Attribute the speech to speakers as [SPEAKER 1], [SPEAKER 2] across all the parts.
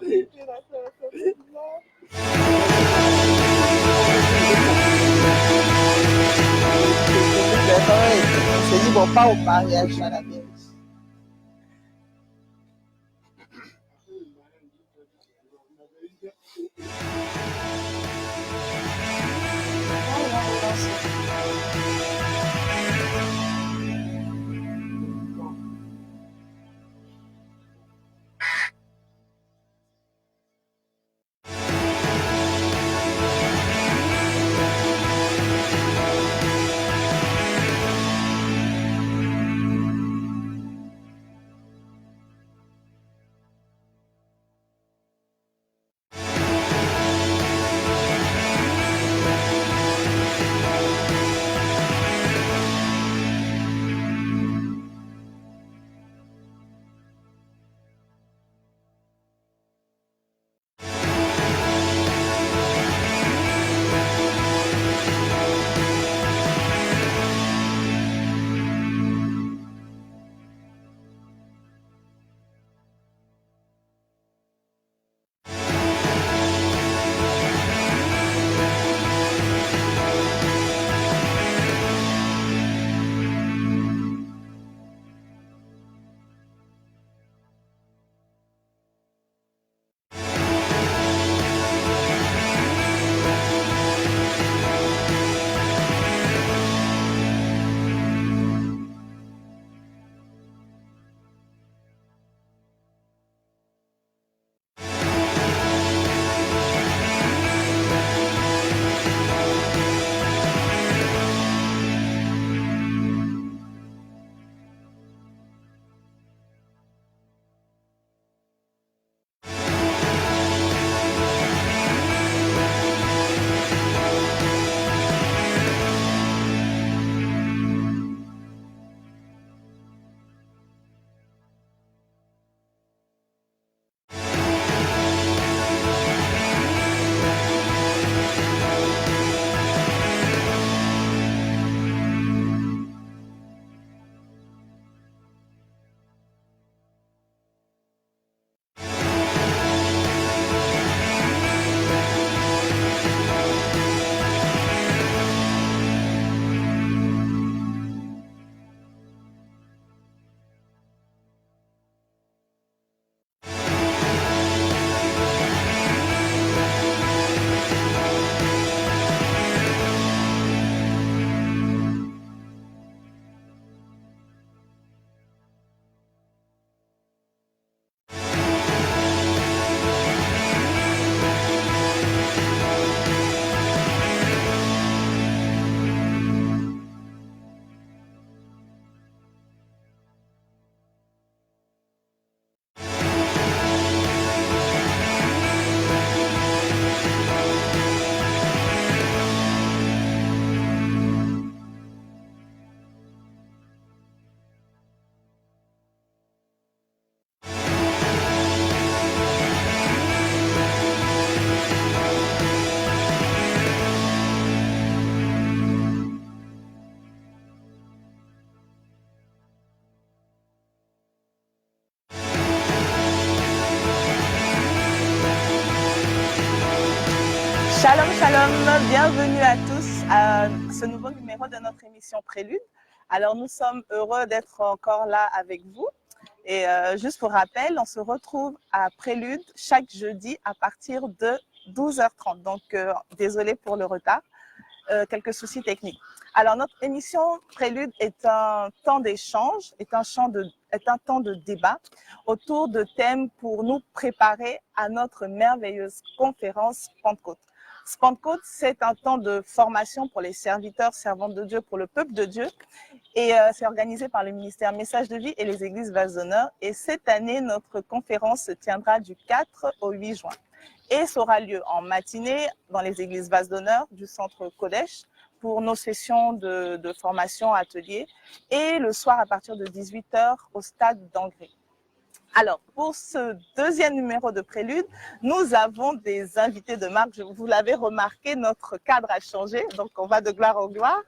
[SPEAKER 1] On se dit, bon, pas au mariage à la vierge. Shalom, shalom, bienvenue à tous à ce nouveau numéro de notre émission Prélude. Alors nous sommes heureux d'être encore là avec vous et juste pour rappel, on se retrouve à Prélude chaque jeudi à partir de 12h30. Donc désolé pour le retard, quelques soucis techniques. Alors notre émission Prélude est un temps d'échange, est un temps de débat autour de thèmes pour nous préparer à notre merveilleuse conférence Pentecôte. Pentecôte, c'est un temps de formation pour les serviteurs, servantes de Dieu, pour le peuple de Dieu. Et c'est organisé par le ministère Message de Vie et les églises Vase d'Honneur. Et cette année, notre conférence se tiendra du 4 au 8 juin. Et ça aura lieu en matinée dans les églises Vase d'Honneur du centre Kodesh pour nos sessions de formation, ateliers. Et le soir à partir de 18h au stade d'Angré. Alors, pour ce deuxième numéro de Prélude, nous avons des invités de marque. Vous l'avez remarqué, notre cadre a changé, donc on va de gloire en gloire.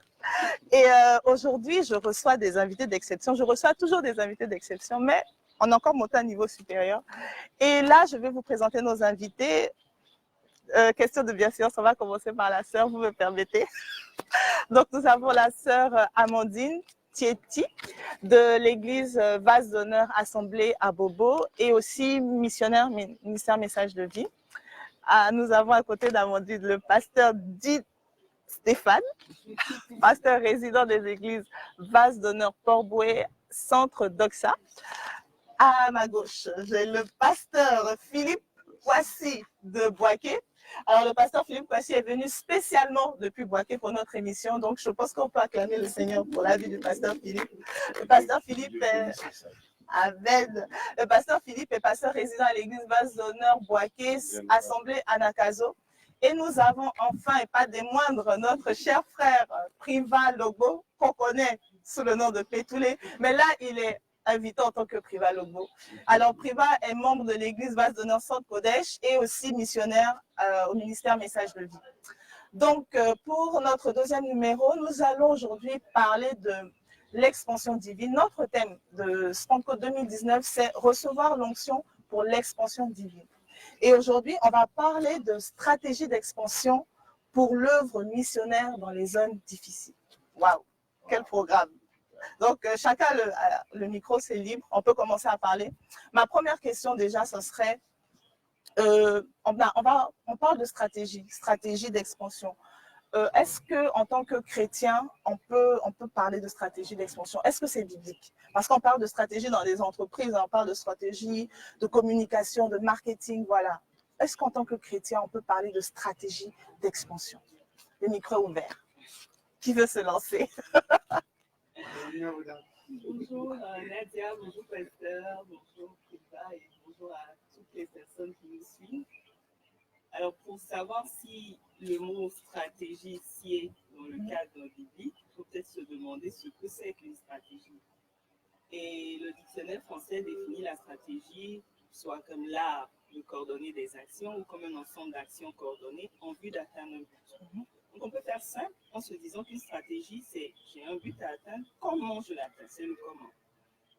[SPEAKER 1] Et aujourd'hui, je reçois des invités d'exception. Je reçois toujours des invités d'exception, mais on est encore monté à un niveau supérieur. Et là, je vais vous présenter nos invités. Question de bienséance, on va commencer par la sœur, vous me permettez. Donc, nous avons la sœur Amandine Tietti de l'église Vase d'Honneur Assemblée à Bobo et aussi missionnaire ministère Message de Vie. Nous avons à côté d'Amandine le pasteur Dit Stéphane, pasteur résident des églises Vase d'Honneur Port-Bouët, Centre Doxa. À ma gauche, j'ai le pasteur Philippe Kouassi de Boaké. Alors, le pasteur Philippe Kouassi est venu spécialement depuis Boaké pour notre émission. Donc, je pense qu'on peut acclamer le Seigneur pour la vie du pasteur Philippe. Le pasteur Philippe est... Amen. Le pasteur Philippe est pasteur résident à l'église Vase d'Honneur Boaké, Assemblée Anakazo. Et nous avons enfin, et pas des moindres, notre cher frère Priva Lobo, qu'on connaît sous le nom de Pétoulé. Mais là, il est invité en tant que Priva Lobo. Alors, Priva est membre de l'église Vase d'Honneur Centre Kodesh et aussi missionnaire au ministère Message de Vie. Donc, pour notre deuxième numéro, nous allons aujourd'hui parler de l'expansion divine. Notre thème de Pentecôte 2019, c'est recevoir l'onction pour l'expansion divine. Et aujourd'hui, on va parler de stratégie d'expansion pour l'œuvre missionnaire dans les zones difficiles. Waouh, quel programme! Donc, chacun le micro, c'est libre. On peut commencer à parler. Ma première question déjà, ce serait, on parle de stratégie d'expansion. Est-ce qu'en tant que chrétien, on peut parler de stratégie d'expansion? Est-ce que c'est biblique? Parce qu'on parle de stratégie dans les entreprises, on parle de stratégie de communication, de marketing, voilà. Est-ce qu'en tant que chrétien, on peut parler de stratégie d'expansion? Le micro est ouvert. Qui veut se lancer?
[SPEAKER 2] Bonjour Nadia, bonjour pasteur, bonjour Priva et bonjour à toutes les personnes qui nous suivent. Alors, pour savoir si le mot stratégie sied dans le cadre biblique, il faut peut-être se demander ce que c'est qu'une stratégie. Et le dictionnaire français définit la stratégie soit comme l'art de coordonner des actions ou comme un ensemble d'actions coordonnées en vue d'atteindre un but. Donc, on peut faire simple en se disant qu'une stratégie, c'est j'ai un but à atteindre, comment je l'atteins, c'est le comment.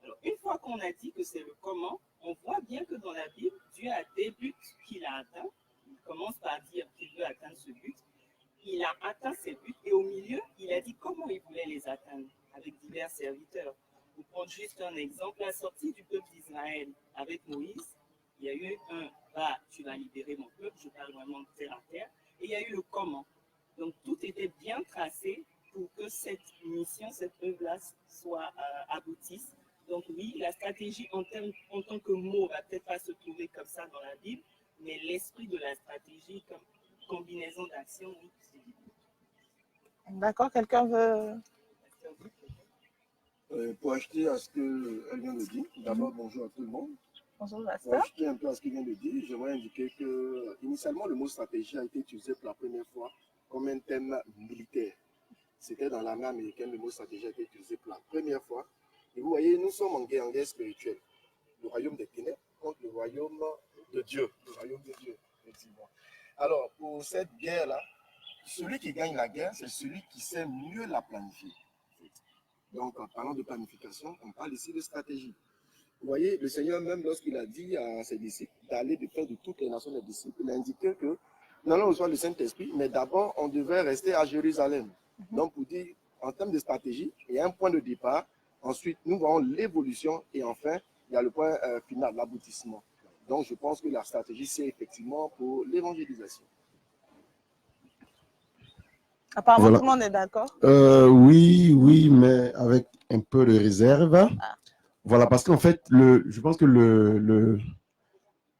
[SPEAKER 2] Alors, une fois qu'on a dit que c'est le comment, on voit bien que dans la Bible, Dieu a des buts qu'il a atteints. Il commence par dire qu'il veut atteindre ce but. Il a atteint ses buts et au milieu, il a dit comment il voulait les atteindre avec divers serviteurs. Pour prendre juste un exemple, la sortie du peuple d'Israël avec Moïse, il y a eu un « va, tu vas libérer mon peuple », je parle vraiment de terre à terre, et il y a eu le « comment ». Donc tout était bien tracé pour que cette mission, cette œuvre-là soit aboutisse. Donc oui, la stratégie en tant que mot va peut-être pas se trouver comme ça dans la Bible, mais l'esprit de la stratégie comme combinaison d'actions, oui, c'est biblique.
[SPEAKER 1] D'accord, quelqu'un veut...
[SPEAKER 3] Pour acheter à ce qu'elle vient de dire, d'abord bonjour à tout le monde.
[SPEAKER 1] Bonjour,
[SPEAKER 3] Pour acheter un peu à ce qu'elle vient de dire, j'aimerais indiquer que initialement le mot stratégie a été utilisé pour la première fois comme un thème militaire. C'était dans l'armée américaine, le mot stratégie a été utilisé pour la première fois. Et vous voyez, nous sommes en guerre spirituelle. Le royaume des ténèbres contre le royaume de Dieu. Le royaume de Dieu, effectivement. Alors, pour cette guerre-là, celui qui gagne la guerre, c'est celui qui sait mieux la planifier. Donc, en parlant de planification, on parle ici de stratégie. Vous voyez, le Seigneur, même lorsqu'il a dit à ses disciples d'aller de faire de toutes les nations des disciples, il a indiqué que nous allons recevoir le Saint-Esprit, mais d'abord, on devait rester à Jérusalem. Donc, pour dire, en termes de stratégie, il y a un point de départ. Ensuite, nous voyons l'évolution et enfin, il y a le point final, l'aboutissement. Donc, je pense que la stratégie, c'est effectivement pour l'évangélisation.
[SPEAKER 1] Apparemment,
[SPEAKER 4] Voilà.
[SPEAKER 1] tout le monde est d'accord.
[SPEAKER 4] Oui, mais avec un peu de réserve.
[SPEAKER 1] Ah.
[SPEAKER 4] Voilà, parce qu'en fait, je pense que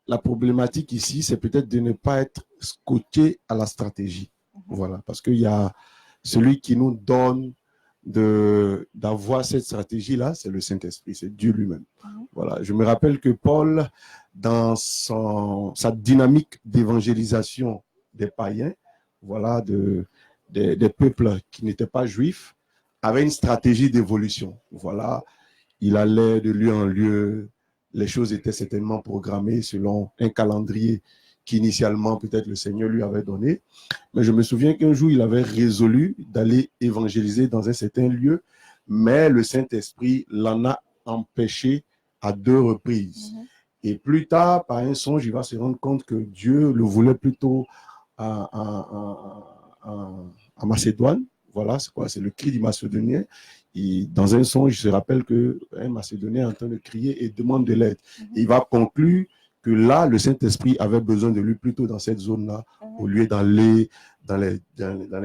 [SPEAKER 4] la problématique ici, c'est peut-être de ne pas être scotché à la stratégie. Voilà, parce qu'il y a celui qui nous donne d'avoir cette stratégie-là, c'est le Saint-Esprit, c'est Dieu lui-même. Voilà, je me rappelle que Paul, dans sa dynamique d'évangélisation des païens, voilà, des peuples qui n'étaient pas juifs, avait une stratégie d'évolution. Voilà, il allait de lieu en lieu, les choses étaient certainement programmées selon un calendrier qu'initialement peut-être le Seigneur lui avait donné. Mais je me souviens qu'un jour, il avait résolu d'aller évangéliser dans un certain lieu, mais le Saint-Esprit l'en a empêché à 2 reprises. Et plus tard, par un songe, il va se rendre compte que Dieu le voulait plutôt à Macédoine. Voilà, c'est quoi? C'est le cri du Macédonien. Et dans un songe, il se rappelle qu'un Macédonien est en train de crier et demande de l'aide. Il va conclure que là, le Saint-Esprit avait besoin de lui plutôt dans cette zone-là, au lieu dans les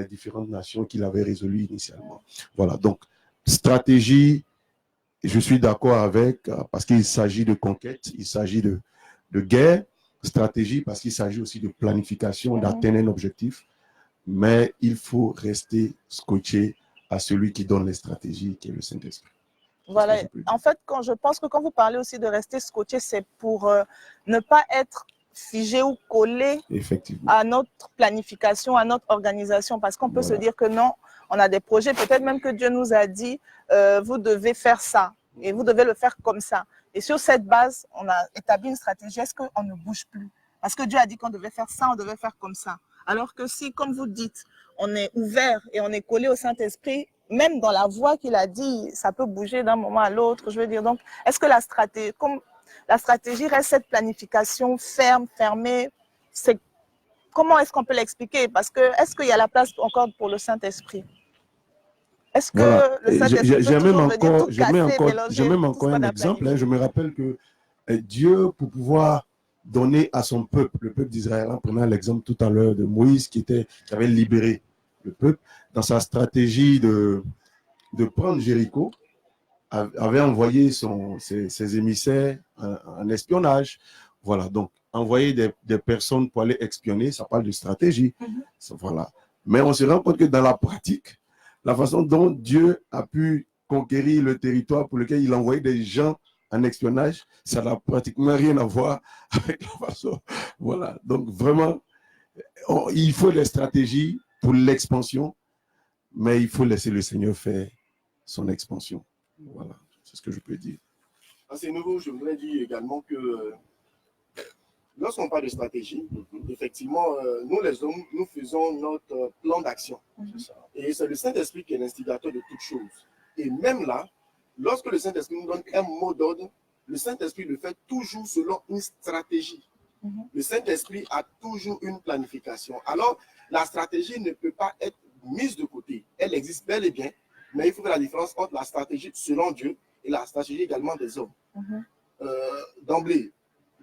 [SPEAKER 4] différentes nations qu'il avait résolues initialement. Voilà, donc, stratégie, je suis d'accord avec, parce qu'il s'agit de conquête, il s'agit de guerre, stratégie, parce qu'il s'agit aussi de planification, d'atteindre un objectif, mais il faut rester scotché à celui qui donne les stratégies, qui est le Saint-Esprit.
[SPEAKER 1] Voilà, en fait, je pense que quand vous parlez aussi de rester scotché, c'est pour ne pas être figé ou collé à notre planification, à notre organisation, parce qu'on peut se dire que non, on a des projets, peut-être même que Dieu nous a dit, vous devez faire ça, et vous devez le faire comme ça. Et sur cette base, on a établi une stratégie, est-ce qu'on ne bouge plus? Parce que Dieu a dit qu'on devait faire ça, on devait faire comme ça. Alors que si, comme vous dites, on est ouvert et on est collé au Saint-Esprit, même dans la voie qu'il a dit, ça peut bouger d'un moment à l'autre. Je veux dire, donc, est-ce que la stratégie reste cette planification ferme, fermée? Comment est-ce qu'on peut l'expliquer? Parce que, est-ce qu'il y a la place encore pour le Saint-Esprit? Est-ce que le Saint-Esprit
[SPEAKER 4] j'ai même encore un exemple. Hein, je me rappelle que Dieu, pour pouvoir donner à son peuple, le peuple d'Israël, en prenant l'exemple tout à l'heure de Moïse qui avait libéré le peuple, dans sa stratégie de prendre Jéricho, avait envoyé ses émissaires en espionnage. Voilà, donc envoyer des personnes pour aller espionner, ça parle de stratégie. Voilà. Mais on se rend compte que dans la pratique, la façon dont Dieu a pu conquérir le territoire pour lequel il envoyait des gens en espionnage, ça n'a pratiquement rien à voir avec la façon. Voilà, donc vraiment, il faut des stratégies pour l'expansion, mais il faut laisser le Seigneur faire son expansion. Voilà, c'est ce que je peux dire.
[SPEAKER 3] À ce niveau, je voudrais dire également que lorsqu'on parle de stratégie, effectivement, nous les hommes, nous faisons notre plan d'action. Et c'est le Saint-Esprit qui est l'instigateur de toutes choses. Et même là, lorsque le Saint-Esprit nous donne un mot d'ordre, le Saint-Esprit le fait toujours selon une stratégie. Le Saint-Esprit a toujours une planification. Alors, la stratégie ne peut pas être mise de côté. Elle existe bel et bien, mais il faut faire la différence entre la stratégie selon Dieu et la stratégie également des hommes. D'emblée,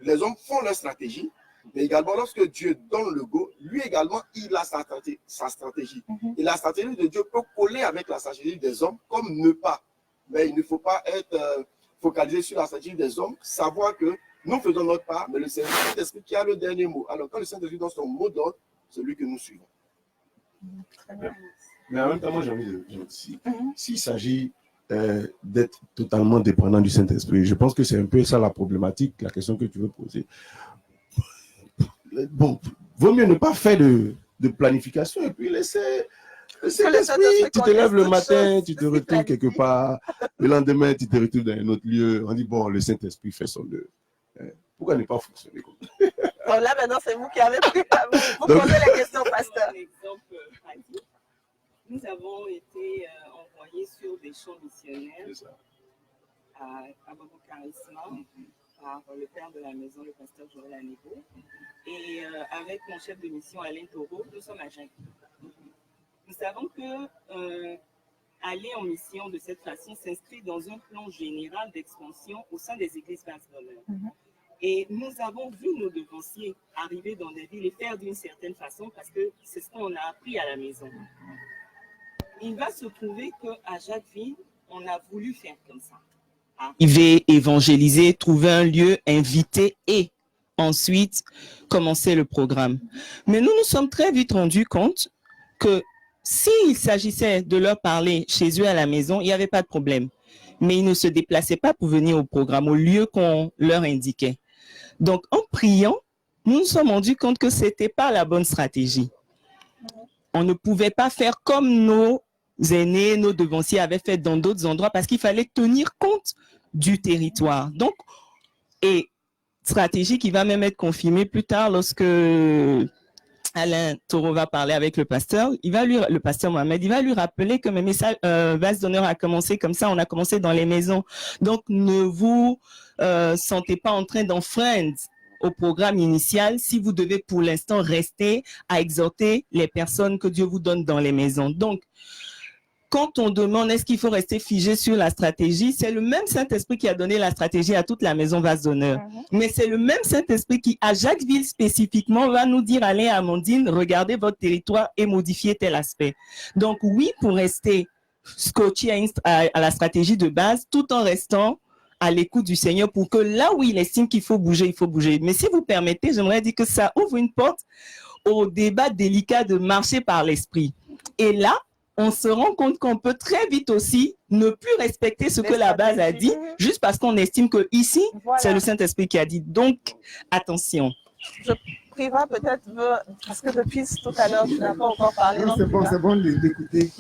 [SPEAKER 3] les hommes font leur stratégie, mais également lorsque Dieu donne le go, lui également, il a sa stratégie. Et la stratégie de Dieu peut coller avec la stratégie des hommes comme ne pas. Mais il ne faut pas être focalisé sur la stratégie des hommes, savoir que nous faisons notre part, mais c'est le Saint-Esprit qui a le dernier mot. Alors quand le Saint-Esprit donne son mot d'ordre, c'est lui que nous suivons.
[SPEAKER 4] Mais en même temps, moi j'ai envie de dire aussi, s'il s'agit d'être totalement dépendant du Saint-Esprit, je pense que c'est un peu ça la problématique, la question que tu veux poser. Bon, vaut mieux ne pas faire de planification et puis laisser le Saint-Esprit. Tu te lèves le matin, tu te retrouves quelque part, le lendemain, tu te retrouves dans un autre lieu. On dit, bon, le Saint-Esprit fait son œuvre. Pourquoi ne pas fonctionner comme ça?
[SPEAKER 1] Bon, là, maintenant, c'est vous qui avez pris vous posez la question, pasteur.
[SPEAKER 2] Un exemple pratique. Nous avons été envoyés sur des champs missionnaires à Bobo Charisma par le père de la maison, le pasteur Joël Anego. Et avec mon chef de mission, Alain Taureau, nous sommes à Jacques. Nous savons que aller en mission de cette façon s'inscrit dans un plan général d'expansion au sein des églises basses d'honneur. Et nous avons vu nos devanciers arriver dans des villes et faire d'une certaine façon parce que c'est ce qu'on a appris à la maison. Il va se trouver qu'à Jacquesville, on a voulu faire comme ça.
[SPEAKER 5] Arriver, évangéliser, trouver un lieu, inviter et ensuite commencer le programme. Mais nous nous sommes très vite rendus compte que s'il s'agissait de leur parler chez eux à la maison, il n'y avait pas de problème. Mais ils ne se déplaçaient pas pour venir au programme, au lieu qu'on leur indiquait. Donc, en priant, nous nous sommes rendus compte que ce n'était pas la bonne stratégie. On ne pouvait pas faire comme nos aînés, nos devanciers avaient fait dans d'autres endroits parce qu'il fallait tenir compte du territoire. Donc, et stratégie qui va même être confirmée plus tard lorsque Alain Taureau va parler avec le pasteur, le pasteur Mohamed, il va lui rappeler que mes messages Base d'honneur a commencé comme ça, on a commencé dans les maisons. Donc, ne vous sentez pas en train d'enfreindre au programme initial si vous devez pour l'instant rester à exhorter les personnes que Dieu vous donne dans les maisons. Donc, quand on demande est-ce qu'il faut rester figé sur la stratégie, c'est le même Saint-Esprit qui a donné la stratégie à toute la maison Vase d'honneur. Mais c'est le même Saint-Esprit qui, à Jacquesville spécifiquement, va nous dire, allez, Amandine, regardez votre territoire et modifiez tel aspect. Donc oui, pour rester scotché à la stratégie de base, tout en restant à l'écoute du Seigneur pour que là où il estime qu'il faut bouger, il faut bouger. Mais si vous permettez, j'aimerais dire que ça ouvre une porte au débat délicat de marcher par l'esprit. Et là, on se rend compte qu'on peut très vite aussi ne plus respecter ce que la base a dit, juste parce qu'on estime que ici, c'est le Saint-Esprit qui a dit. Donc, attention.
[SPEAKER 1] Je prierai peut-être, parce que depuis tout à l'heure, tu n'as pas encore parlé.
[SPEAKER 6] Non, c'est bon d'écouter.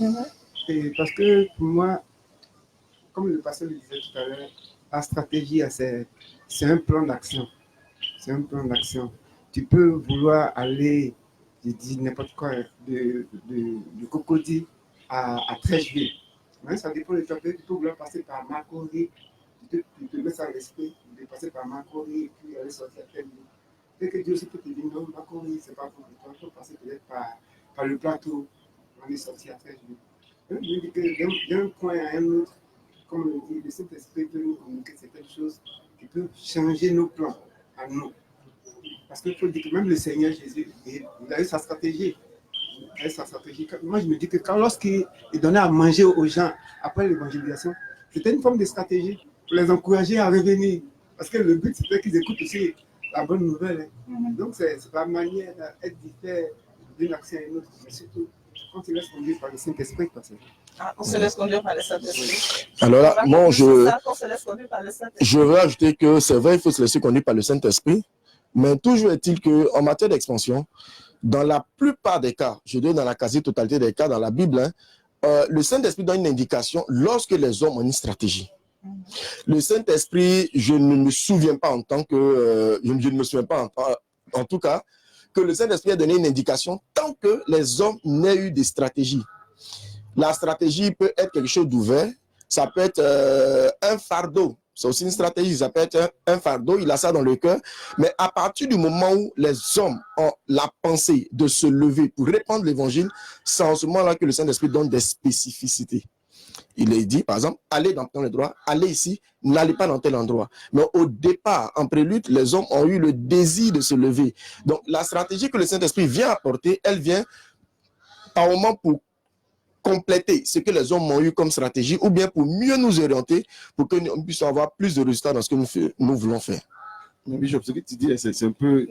[SPEAKER 6] Et parce que pour moi, comme le pasteur le disait tout à l'heure, la stratégie, c'est un plan d'action. C'est un plan d'action. Tu peux vouloir aller, je dis n'importe quoi, de Cocody à Trècheville. Hein, ça dépend de toi. Tu peux vouloir passer par Macquarie, tu te mets ça à l'esprit, de passer par Macquarie et puis aller sortir à Trècheville. Dès que Dieu aussi peut te dire non, Macquarie, c'est pas pour toi, tu peux passer peut-être par le plateau, on est sorti à Trècheville. Je dis que d'un point à un autre, comme on dit, le Saint-Esprit peut nous communiquer certaines choses qui peuvent changer nos plans à nous. Parce qu'il faut dire que même le Seigneur Jésus, il a eu sa stratégie. Moi, je me dis que lorsqu'il donnait à manger aux gens après l'évangélisation, c'était une forme de stratégie pour les encourager à revenir. Parce que le but, c'était qu'ils écoutent aussi la bonne nouvelle. Donc, c'est la manière d'être différent d'une action à une autre. Mais surtout, quand tu laisses conduire par le Saint-Esprit.
[SPEAKER 1] On se laisse conduire par le Saint-Esprit.
[SPEAKER 3] Alors là, moi, je
[SPEAKER 1] veux
[SPEAKER 3] ajouter que c'est vrai, il faut se laisser conduire par le Saint-Esprit. Mais toujours est-il qu'en matière d'expansion, dans la plupart des cas, je dis dans la quasi-totalité des cas dans la Bible, le Saint-Esprit donne une indication lorsque les hommes ont une stratégie. Le Saint-Esprit, je ne me souviens pas en tant que... je ne me souviens pas en tout cas que le Saint-Esprit a donné une indication tant que les hommes n'aient eu des stratégies. La stratégie peut être quelque chose d'ouvert, ça peut être un fardeau. C'est aussi une stratégie, ça peut être un fardeau, il a ça dans le cœur. Mais à partir du moment où les hommes ont la pensée de se lever pour répandre l'évangile, c'est en ce moment-là que le Saint-Esprit donne des spécificités. Il est dit, par exemple, allez dans tel endroit, allez ici, n'allez pas dans tel endroit. Mais au départ, en prélude, les hommes ont eu le désir de se lever. Donc, la stratégie que le Saint-Esprit vient apporter, elle vient par moment pour compléter ce que les hommes ont eu comme stratégie ou bien pour mieux nous orienter pour que nous puissions avoir plus de résultats dans ce que nous voulons faire.
[SPEAKER 4] Mais Bishop, ce que tu dis, c'est un peu,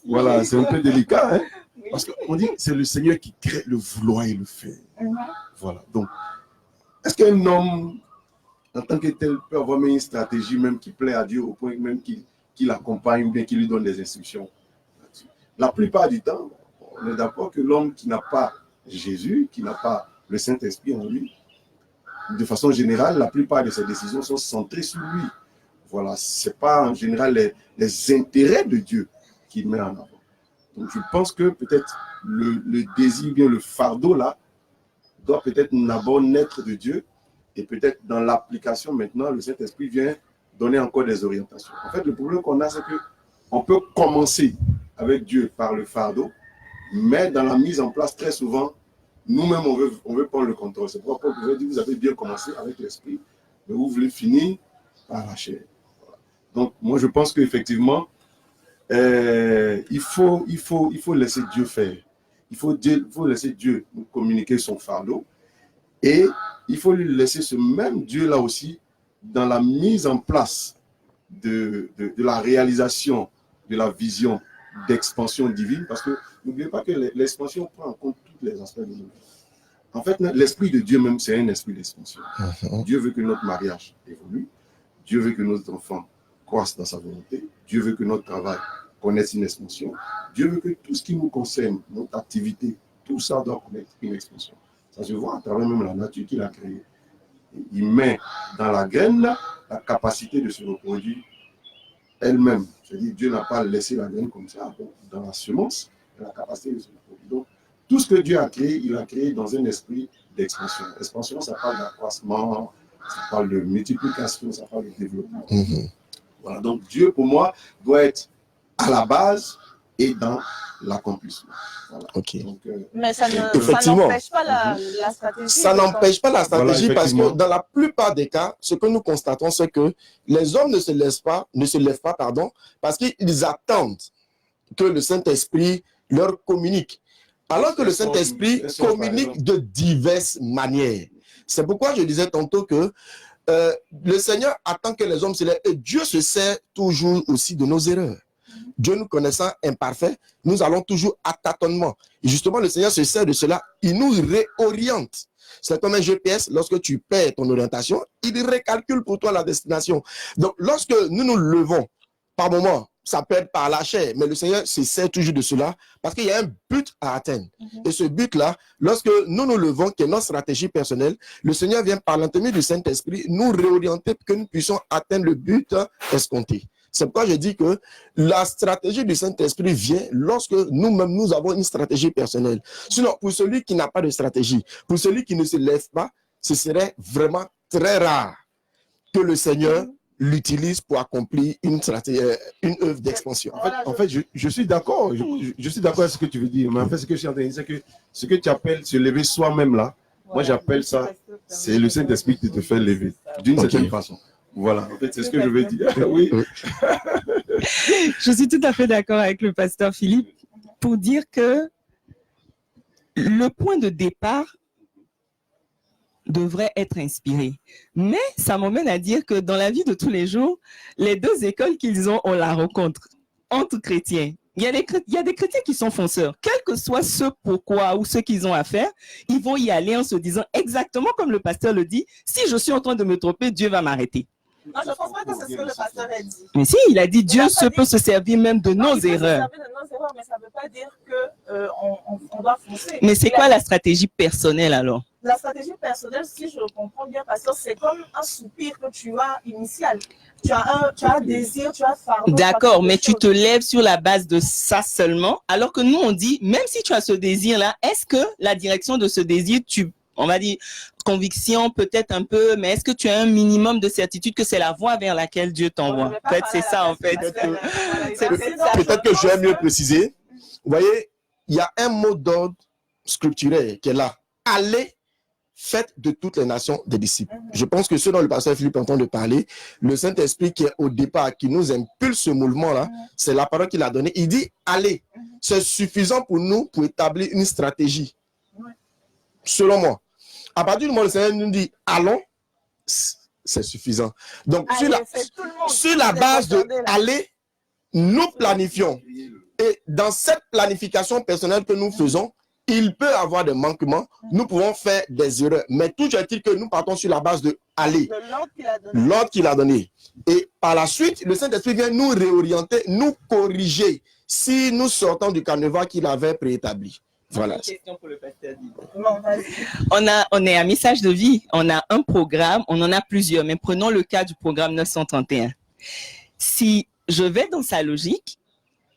[SPEAKER 4] voilà, c'est un peu délicat, hein? Parce qu'on dit que c'est le Seigneur qui crée le vouloir et le faire. Voilà. Donc, est-ce qu'un homme, en tant que tel, peut avoir même une stratégie même qui plaît à Dieu au point même qu'il l'accompagne ou bien qu'il lui donne des instructions? La plupart du temps, on est d'accord que l'homme qui n'a pas Jésus, qui n'a pas le Saint-Esprit en lui, de façon générale, la plupart de ses décisions sont centrées sur lui. Voilà, ce n'est pas en général les intérêts de Dieu qu'il met en avant. Donc je pense que peut-être le désir, bien le fardeau là, doit peut-être d'abord naître de Dieu et peut-être dans l'application maintenant, le Saint-Esprit vient donner encore des orientations. En fait, le problème qu'on a, c'est qu'on peut commencer avec Dieu par le fardeau, mais dans la mise en place, très souvent, nous-mêmes, on veut prendre le contrôle. C'est pourquoi Paul dit, vous avez bien commencé avec l'esprit, mais vous voulez finir par la chair. Voilà. Donc, moi, je pense qu'effectivement, il faut laisser Dieu faire. Il faut laisser Dieu nous communiquer son fardeau. Et il faut lui laisser ce même Dieu-là aussi dans la mise en place de la réalisation de la vision d'expansion divine. Parce que n'oubliez pas que l'expansion prend en compte tous les aspects de nos vies. En fait, l'esprit de Dieu même, c'est un esprit d'expansion. Dieu veut que notre mariage évolue. Dieu veut que nos enfants croissent dans sa volonté. Dieu veut que notre travail connaisse une expansion. Dieu veut que tout ce qui nous concerne, notre activité, tout ça doit connaître une expansion. Ça se voit à travers même la nature qu'il a créée. Il met dans la graine la capacité de se reproduire elle-même. C'est-à-dire Dieu n'a pas laissé la graine comme ça. Donc, dans la semence, il a la capacité de se reproduire. Donc, tout ce que Dieu a créé, il a créé dans un esprit d'expansion. L'expansion, ça parle d'accroissement, ça parle de multiplication, ça parle de développement. Voilà. Donc Dieu, pour moi, doit être à la base et dans l'accomplissement. Voilà.
[SPEAKER 7] Ok.
[SPEAKER 4] Donc,
[SPEAKER 1] Mais ça
[SPEAKER 7] Effectivement.
[SPEAKER 1] n'empêche pas la stratégie.
[SPEAKER 7] Ça n'empêche pas la stratégie
[SPEAKER 4] Voilà,
[SPEAKER 7] parce que
[SPEAKER 4] effectivement.
[SPEAKER 7] dans la plupart des cas, ce que nous constatons, c'est que les hommes ne se lèvent pas, parce qu'ils attendent que le Saint-Esprit leur communique. Alors que le Saint-Esprit communique de diverses manières. C'est pourquoi je disais tantôt que le Seigneur attend que les hommes se lèvent et Dieu se sert toujours aussi de nos erreurs. Dieu nous connaissant imparfaits, nous allons toujours à tâtonnement. Et justement, le Seigneur se sert de cela, il nous réoriente. C'est comme un GPS, lorsque tu perds ton orientation, il recalcule pour toi la destination. Donc, lorsque nous nous levons, par moment, ça peut être par la chair, mais le Seigneur se sert toujours de cela parce qu'il y a un but à atteindre. Et ce but-là, lorsque nous nous levons, qui est notre stratégie personnelle, le Seigneur vient par l'intermédiaire du Saint-Esprit nous réorienter pour que nous puissions atteindre le but escompté. C'est pourquoi je dis que la stratégie du Saint-Esprit vient lorsque nous-mêmes, nous avons une stratégie personnelle. Sinon, pour celui qui n'a pas de stratégie, pour celui qui ne se lève pas, ce serait vraiment très rare que le Seigneur l'utilise pour accomplir une œuvre d'expansion.
[SPEAKER 4] En fait, je suis d'accord. Je suis d'accord avec ce que tu veux dire. Mais en fait, ce que je suis en train de dire, c'est que ce que tu appelles se lever soi-même là, moi j'appelle ça, c'est le Saint-Esprit qui te fait lever d'une certaine façon. Voilà, en fait, c'est ce que je veux dire. Oui.
[SPEAKER 5] Je suis tout à fait d'accord avec le pasteur Philippe pour dire que le point de départ devrait être inspiré. Mais ça m'emmène à dire que dans la vie de tous les jours, les deux écoles qu'ils ont, on la rencontre entre chrétiens. Il y a des chrétiens qui sont fonceurs. Quel que soit ce pourquoi ou ce qu'ils ont à faire, ils vont y aller en se disant exactement comme le pasteur le dit, si je suis en train de me tromper, Dieu va m'arrêter.
[SPEAKER 1] Non, je ne pense pas que c'est ce que le pasteur a dit.
[SPEAKER 5] Mais si, il a dit Dieu peut se servir même de nos erreurs.
[SPEAKER 1] Il peut se servir de nos erreurs, mais ça ne veut pas dire qu'on doit foncer.
[SPEAKER 5] Mais c'est quoi la stratégie personnelle alors?
[SPEAKER 1] La stratégie personnelle, si je le comprends bien, pasteur, c'est comme un soupir que tu as initial. Tu as un désir, tu as un fardeau.
[SPEAKER 5] D'accord, mais tu te lèves sur la base de ça seulement, alors que nous, on dit, même si tu as ce désir-là, est-ce que la direction de ce désir, on va dire, conviction peut-être un peu, mais est-ce que tu as un minimum de certitude que c'est la voie vers laquelle Dieu t'envoie? Peut-être c'est ça, en fait.
[SPEAKER 7] Peut-être que je vais mieux préciser. Vous voyez, il y a un mot d'ordre scripturaire qui est là. Allez, faites de toutes les nations des disciples. Je pense que ce dont le pasteur Philippe entend de parler, le Saint-Esprit qui est au départ, qui nous impulse ce mouvement-là, c'est la parole qu'il a donnée. Il dit, allez, c'est suffisant pour nous pour établir une stratégie. Selon moi. À partir du moment où le Seigneur nous dit, allons, c'est suffisant. Donc, sur la base de aller, nous planifions. Et dans cette planification personnelle que nous faisons, il peut y avoir des manquements, nous pouvons faire des erreurs. Mais toujours est-il que nous partons sur la base de aller, l'ordre qu'il a donné. Et par la suite, le Saint-Esprit vient nous réorienter, nous corriger si nous sortons du canevas qu'il avait préétabli. Voilà.
[SPEAKER 5] Une question pour le pasteur. On est à Message de Vie, on a un programme, on en a plusieurs, mais prenons le cas du programme 931. Si je vais dans sa logique,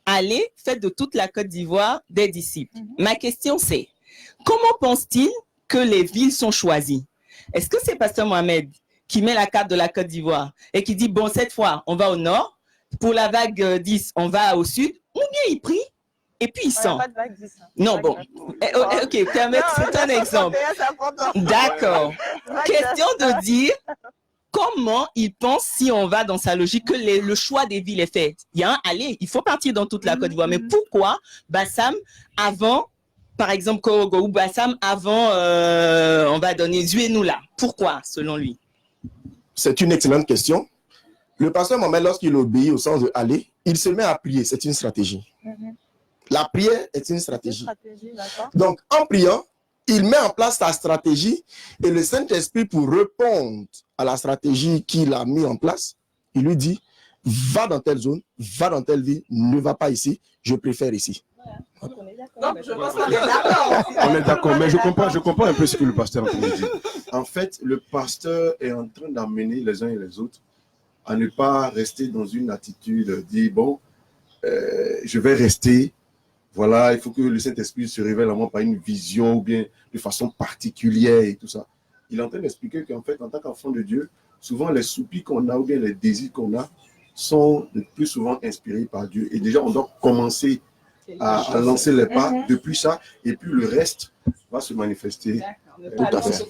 [SPEAKER 5] allez, faites de toute la Côte d'Ivoire des disciples. Ma question c'est, comment pense-t-il que les villes sont choisies? Est-ce que c'est pasteur Mohamed qui met la carte de la Côte d'Ivoire et qui dit, bon, cette fois, on va au nord, pour la vague 10, on va au sud, ou bien il prie? Et puis il sent. Non, bon. Ok, c'est un exemple. D'accord. Question de dire comment il pense, si on va dans sa logique, que le choix des villes est fait. Il y a un aller, il faut partir dans toute la Côte d'Ivoire. Mais pourquoi Bassam avant, par exemple, Korogo ou Bassam avant, on va donner Zuenoula? Pourquoi, selon lui?
[SPEAKER 7] C'est une excellente question. Le pasteur Mohamed, lorsqu'il obéit au sens de aller, il se met à prier. C'est une stratégie. La prière est une stratégie. Donc, en priant, il met en place sa stratégie et le Saint-Esprit, pour répondre à la stratégie qu'il a mis en place, il lui dit, va dans telle zone, va dans telle ville, ne va pas ici, je préfère ici.
[SPEAKER 1] Donc, je pense qu'on est d'accord.
[SPEAKER 4] On est d'accord, mais je comprends un peu ce que le pasteur a dit. En fait, le pasteur est en train d'amener les uns et les autres à ne pas rester dans une attitude de dire, bon, je vais rester. Voilà, il faut que le Saint-Esprit se révèle à moi par une vision ou bien de façon particulière et tout ça. Il est en train d'expliquer qu'en fait, en tant qu'enfant de Dieu, souvent les soupirs qu'on a ou bien les désirs qu'on a sont le plus souvent inspirés par Dieu. Et déjà, on doit commencer à lancer les pas depuis ça, et puis le reste va se manifester.
[SPEAKER 7] Tout à fait.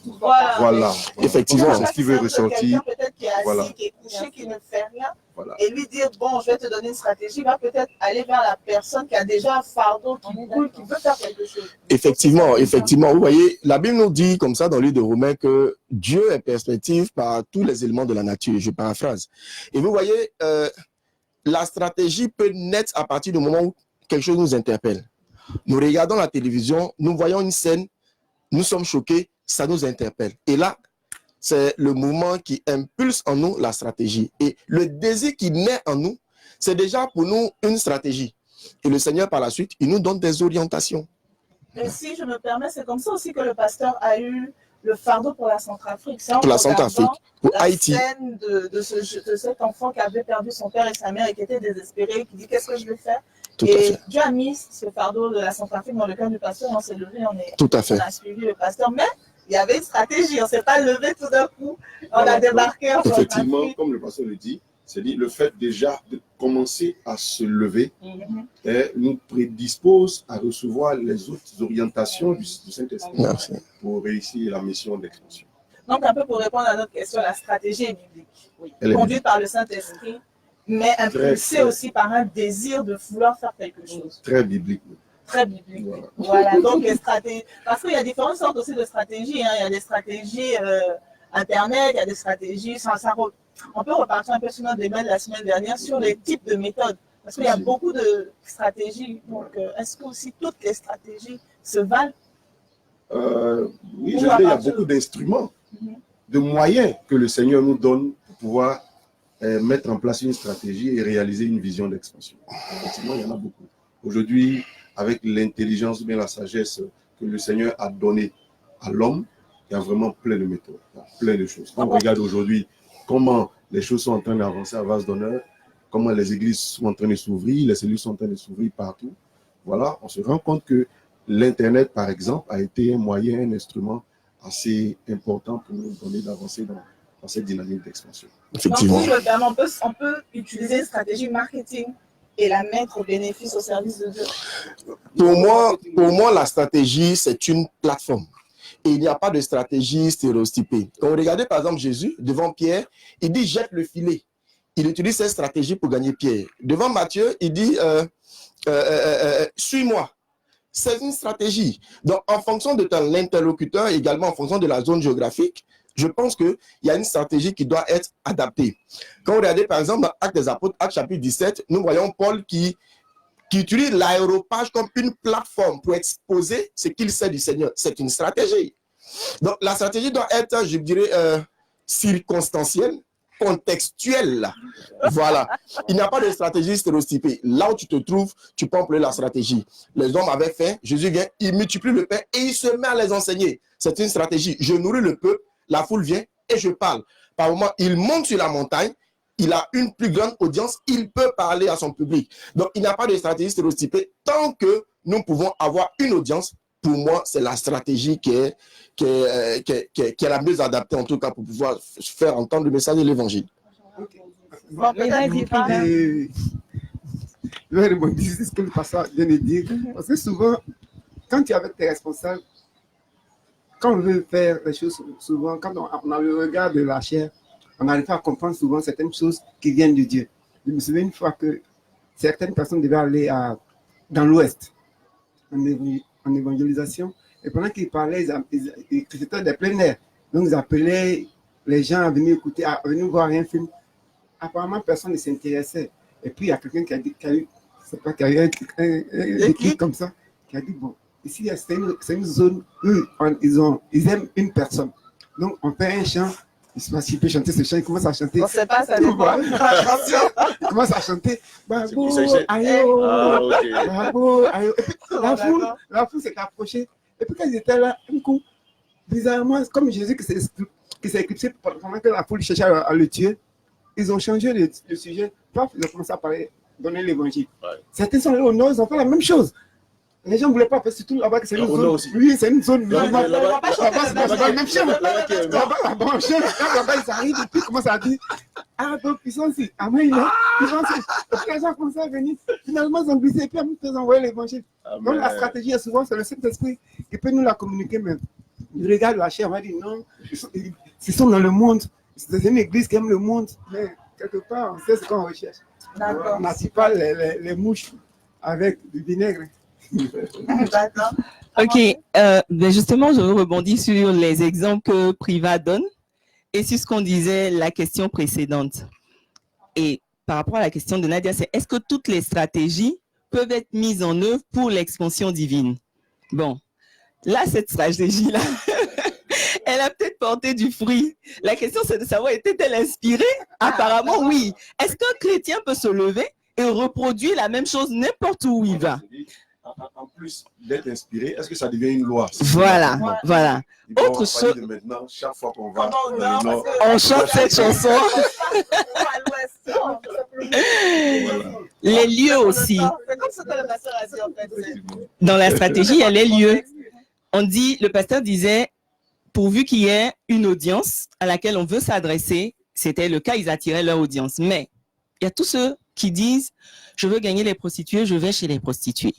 [SPEAKER 4] Voilà.
[SPEAKER 7] Effectivement.
[SPEAKER 4] C'est ce qui veut ressortir.
[SPEAKER 1] Peut-être qui est assis,
[SPEAKER 4] Voilà.
[SPEAKER 1] qui est couché, qui ne fait rien,
[SPEAKER 4] Voilà.
[SPEAKER 1] et lui dire, bon, je vais te donner une stratégie, va peut-être aller vers la personne qui a déjà un fardeau, qui coule, qui veut faire quelque chose.
[SPEAKER 7] Effectivement, effectivement. Vous voyez, la Bible nous dit comme ça dans le livre de Romains que Dieu est perspective par tous les éléments de la nature. Je paraphrase. Et vous voyez, la stratégie peut naître à partir du moment où quelque chose nous interpelle. Nous regardons la télévision, nous voyons une scène, nous sommes choqués, ça nous interpelle. Et là, c'est le mouvement qui impulse en nous la stratégie. Et le désir qui naît en nous, c'est déjà pour nous une stratégie. Et le Seigneur, par la suite, il nous donne des orientations.
[SPEAKER 1] Et si je me permets, c'est comme ça aussi que le pasteur a eu le fardeau pour la Centrafrique. C'est
[SPEAKER 7] Pour la Centrafrique, pour
[SPEAKER 1] la
[SPEAKER 7] Haïti.
[SPEAKER 1] scène de cet enfant qui avait perdu son père et sa mère et qui était désespéré, qui dit qu'est-ce que je vais faire?
[SPEAKER 7] Tout à
[SPEAKER 1] Et
[SPEAKER 7] fait.
[SPEAKER 1] Dieu a mis ce fardeau de la Centrafrique dans le cœur du pasteur, on s'est levé,
[SPEAKER 7] Tout à fait.
[SPEAKER 1] on a suivi le pasteur, mais il y avait une stratégie, on ne s'est pas levé tout d'un coup, on a débarqué en
[SPEAKER 4] Effectivement,
[SPEAKER 1] Centrafrique.
[SPEAKER 4] comme le pasteur le dit, c'est-à-dire le fait déjà de commencer à se lever nous prédispose à recevoir les autres orientations du Saint-Esprit
[SPEAKER 7] Merci.
[SPEAKER 4] pour réussir la mission d'expansion.
[SPEAKER 1] Donc, un peu pour répondre à notre question, la stratégie est biblique,
[SPEAKER 4] Elle est
[SPEAKER 1] conduite par le Saint-Esprit, mais impulsée
[SPEAKER 4] très.
[SPEAKER 1] aussi par un désir de vouloir faire quelque chose.
[SPEAKER 4] Très biblique.
[SPEAKER 1] Très biblique.
[SPEAKER 4] Voilà.
[SPEAKER 1] Voilà, donc les stratégies. Parce qu'il y a différentes sortes aussi de stratégies. Hein. Il y a des stratégies Internet, il y a des stratégies. On peut repartir un peu sur notre débat de la semaine dernière sur les types de méthodes. Parce qu'il y a beaucoup de stratégies. Donc, est-ce que aussi toutes les stratégies se valent?
[SPEAKER 4] Oui, je dirais il y a beaucoup d'instruments, de moyens que le Seigneur nous donne pour pouvoir mettre en place une stratégie et réaliser une vision d'expansion. Effectivement, il y en a beaucoup. Aujourd'hui, avec l'intelligence ou bien la sagesse que le Seigneur a donnée à l'homme, il y a vraiment plein de méthodes, il y a plein de choses. Quand on regarde aujourd'hui comment les choses sont en train d'avancer à vase d'honneur, comment les églises sont en train de s'ouvrir, les cellules sont en train de s'ouvrir partout, voilà, on se rend compte que l'Internet, par exemple, a été un moyen, un instrument assez important pour nous donner d'avancer dans cette dynamique d'expansion.
[SPEAKER 7] Effectivement.
[SPEAKER 1] Donc, on peut utiliser une stratégie marketing et la mettre au bénéfice, au service de Dieu.
[SPEAKER 7] Pour moi, la stratégie, c'est une plateforme. Et il n'y a pas de stratégie stéréotypée. Quand vous regardez, par exemple, Jésus, devant Pierre, il dit « jette le filet ». Il utilise cette stratégie pour gagner Pierre. Devant Matthieu, il dit « suis-moi ». C'est une stratégie. Donc, en fonction de ton interlocuteur, également en fonction de la zone géographique, je pense qu'il y a une stratégie qui doit être adaptée. Quand vous regardez, par exemple, dans Actes des Apôtres, Actes chapitre 17, nous voyons Paul qui utilise l'aéropage comme une plateforme pour exposer ce qu'il sait du Seigneur. C'est une stratégie. Donc, la stratégie doit être, je dirais, circonstancielle, contextuelle. Voilà. Il n'y a pas de stratégie stéréotypée. Là où tu te trouves, tu peux employer la stratégie. Les hommes avaient faim, Jésus vient, il multiplie le pain et il se met à les enseigner. C'est une stratégie. Je nourris le peuple, la foule vient et je parle. Par moment, il monte sur la montagne, il a une plus grande audience, il peut parler à son public. Donc, il n'y a pas de stratégie stéréotypée. Tant que nous pouvons avoir une audience, pour moi, c'est la stratégie qui est la mieux adaptée, en tout cas, pour pouvoir faire entendre le message de l'Évangile.
[SPEAKER 1] Bon, peut-être pas.
[SPEAKER 6] Je vais rebondir sur ce que le pasteur vient de dire. Parce que souvent, quand tu es avec tes responsables, quand on veut faire les choses, souvent, quand on a le regard de la chair, on n'arrive pas à comprendre souvent certaines choses qui viennent de Dieu. Je me souviens une fois que certaines personnes devaient aller dans l'Ouest, en évangélisation, et pendant qu'ils parlaient, c'était des plein air. Donc, ils appelaient les gens à venir écouter, à venir voir un film. Apparemment, personne ne s'intéressait. Et puis, il y a quelqu'un qui a eu un clic comme ça, qui a dit, bon, ici, c'est une zone où ils aiment une personne. Donc, on fait un chant. Je ne sais pas s'il peut chanter ce chant, il commence à chanter.
[SPEAKER 1] On ne sait pas, ça dépend.
[SPEAKER 6] Il commence à chanter. Bravo, aïe, bravo, aïe. La foule s'est approchée. Et puis quand ils étaient là, un coup, bizarrement, comme Jésus qui s'est éclipsé pendant que la foule cherchait à le tuer, ils ont changé le sujet. Paf, ils ont commencé à parler, donner l'évangile. Ouais. Certains sont allés au nord, ils ont fait la même chose. Les gens ne voulaient pas faire, surtout là-bas, que c'est une zone. Oui, c'est une zone. Là-bas, c'est la même chose. Là-bas, ils arrivent et puis ils commencent à dire, ah, donc ils sont ici. Ah, mais il Les gens commencent à venir. Finalement, ils ont glissé et puis nous faisons envoyer l'évangile. Donc la stratégie, souvent, c'est le Saint-Esprit qui peut nous la communiquer même. Il regarde la chair, on va dire non, ils sont dans le monde. C'est une église qui aime le monde, mais quelque part, on sait ce qu'on recherche.
[SPEAKER 1] D'accord.
[SPEAKER 6] On n'attire pas les mouches avec du vinaigre.
[SPEAKER 1] D'accord.
[SPEAKER 5] Ok, ben justement, je rebondis sur les exemples que Priva donne et sur ce qu'on disait la question précédente. Et par rapport à la question de Nadia, c'est est-ce que toutes les stratégies peuvent être mises en œuvre pour l'expansion divine? Bon, là, cette stratégie-là, elle a peut-être porté du fruit. La question, c'est de savoir, était-elle inspirée? Apparemment, oui. Est-ce qu'un chrétien peut se lever et reproduire la même chose n'importe où il va?
[SPEAKER 4] En plus d'être inspiré, est-ce que ça devient une loi?
[SPEAKER 5] Voilà,
[SPEAKER 4] Non.
[SPEAKER 5] voilà.
[SPEAKER 4] Bon,
[SPEAKER 5] Autre chose,
[SPEAKER 4] de maintenant, chaque fois qu'on va
[SPEAKER 1] Comment on
[SPEAKER 4] dans le Nord,
[SPEAKER 5] on chante cette chanson.
[SPEAKER 1] À l'ouest.
[SPEAKER 4] voilà.
[SPEAKER 5] Les lieux aussi.
[SPEAKER 1] C'est comme ce que le pasteur a dit en fait.
[SPEAKER 5] Dans la stratégie, il y a les lieux. On dit, le pasteur disait, pourvu qu'il y ait une audience à laquelle on veut s'adresser, c'était le cas, ils attiraient leur audience. Mais il y a tous ceux qui disent, je veux gagner les prostituées, je vais chez les prostituées.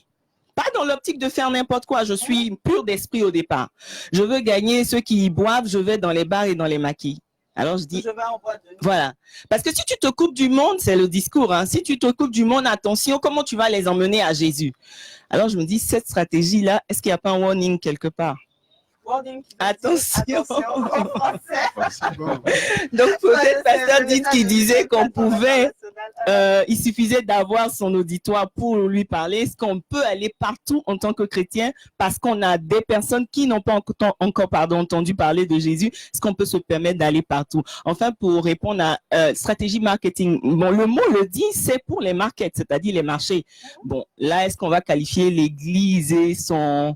[SPEAKER 5] Pas dans l'optique de faire n'importe quoi, je suis pur d'esprit au départ. Je veux gagner ceux qui y boivent, je vais dans les bars et dans les maquis. Alors je dis,
[SPEAKER 1] Je vais en boîte de nuit.
[SPEAKER 5] voilà. Parce que si tu te coupes du monde, c'est le discours, hein. Si tu te coupes du monde, attention, comment tu vas les emmener à Jésus? Alors je me dis, cette stratégie-là, est-ce qu'il n'y a pas un warning quelque part?
[SPEAKER 1] Warning.
[SPEAKER 5] Attention.
[SPEAKER 1] En français.
[SPEAKER 5] Donc peut-être Pasteur dit qu'il disait qu'on pouvait, il suffisait d'avoir son auditoire pour lui parler. Est-ce qu'on peut aller partout en tant que chrétien parce qu'on a des personnes qui n'ont pas encore entendu parler de Jésus? Est-ce qu'on peut se permettre d'aller partout? Enfin, pour répondre à stratégie marketing, bon, le mot le dit, c'est pour les markets, c'est-à-dire les marchés. Bon, là, est-ce qu'on va qualifier l'église et son...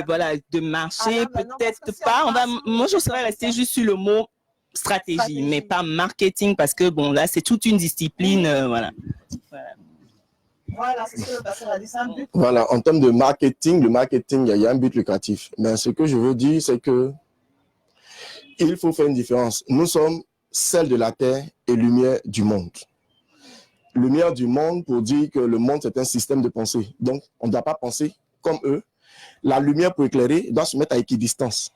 [SPEAKER 5] voilà, de marché, peut-être pas. Moi, je serais restée juste sur le mot stratégie, mais pas marketing, parce que bon, là, c'est toute une discipline. Voilà.
[SPEAKER 1] Voilà, c'est ce que le pasteur a dit, c'est un but.
[SPEAKER 7] Voilà, en termes de marketing, le marketing, il y a un but lucratif. Mais ce que je veux dire, c'est que il faut faire une différence. Nous sommes sel de la terre et lumière du monde. Lumière du monde pour dire que le monde, c'est un système de pensée. Donc, on ne doit pas penser comme eux. La lumière pour éclairer doit se mettre à équidistance.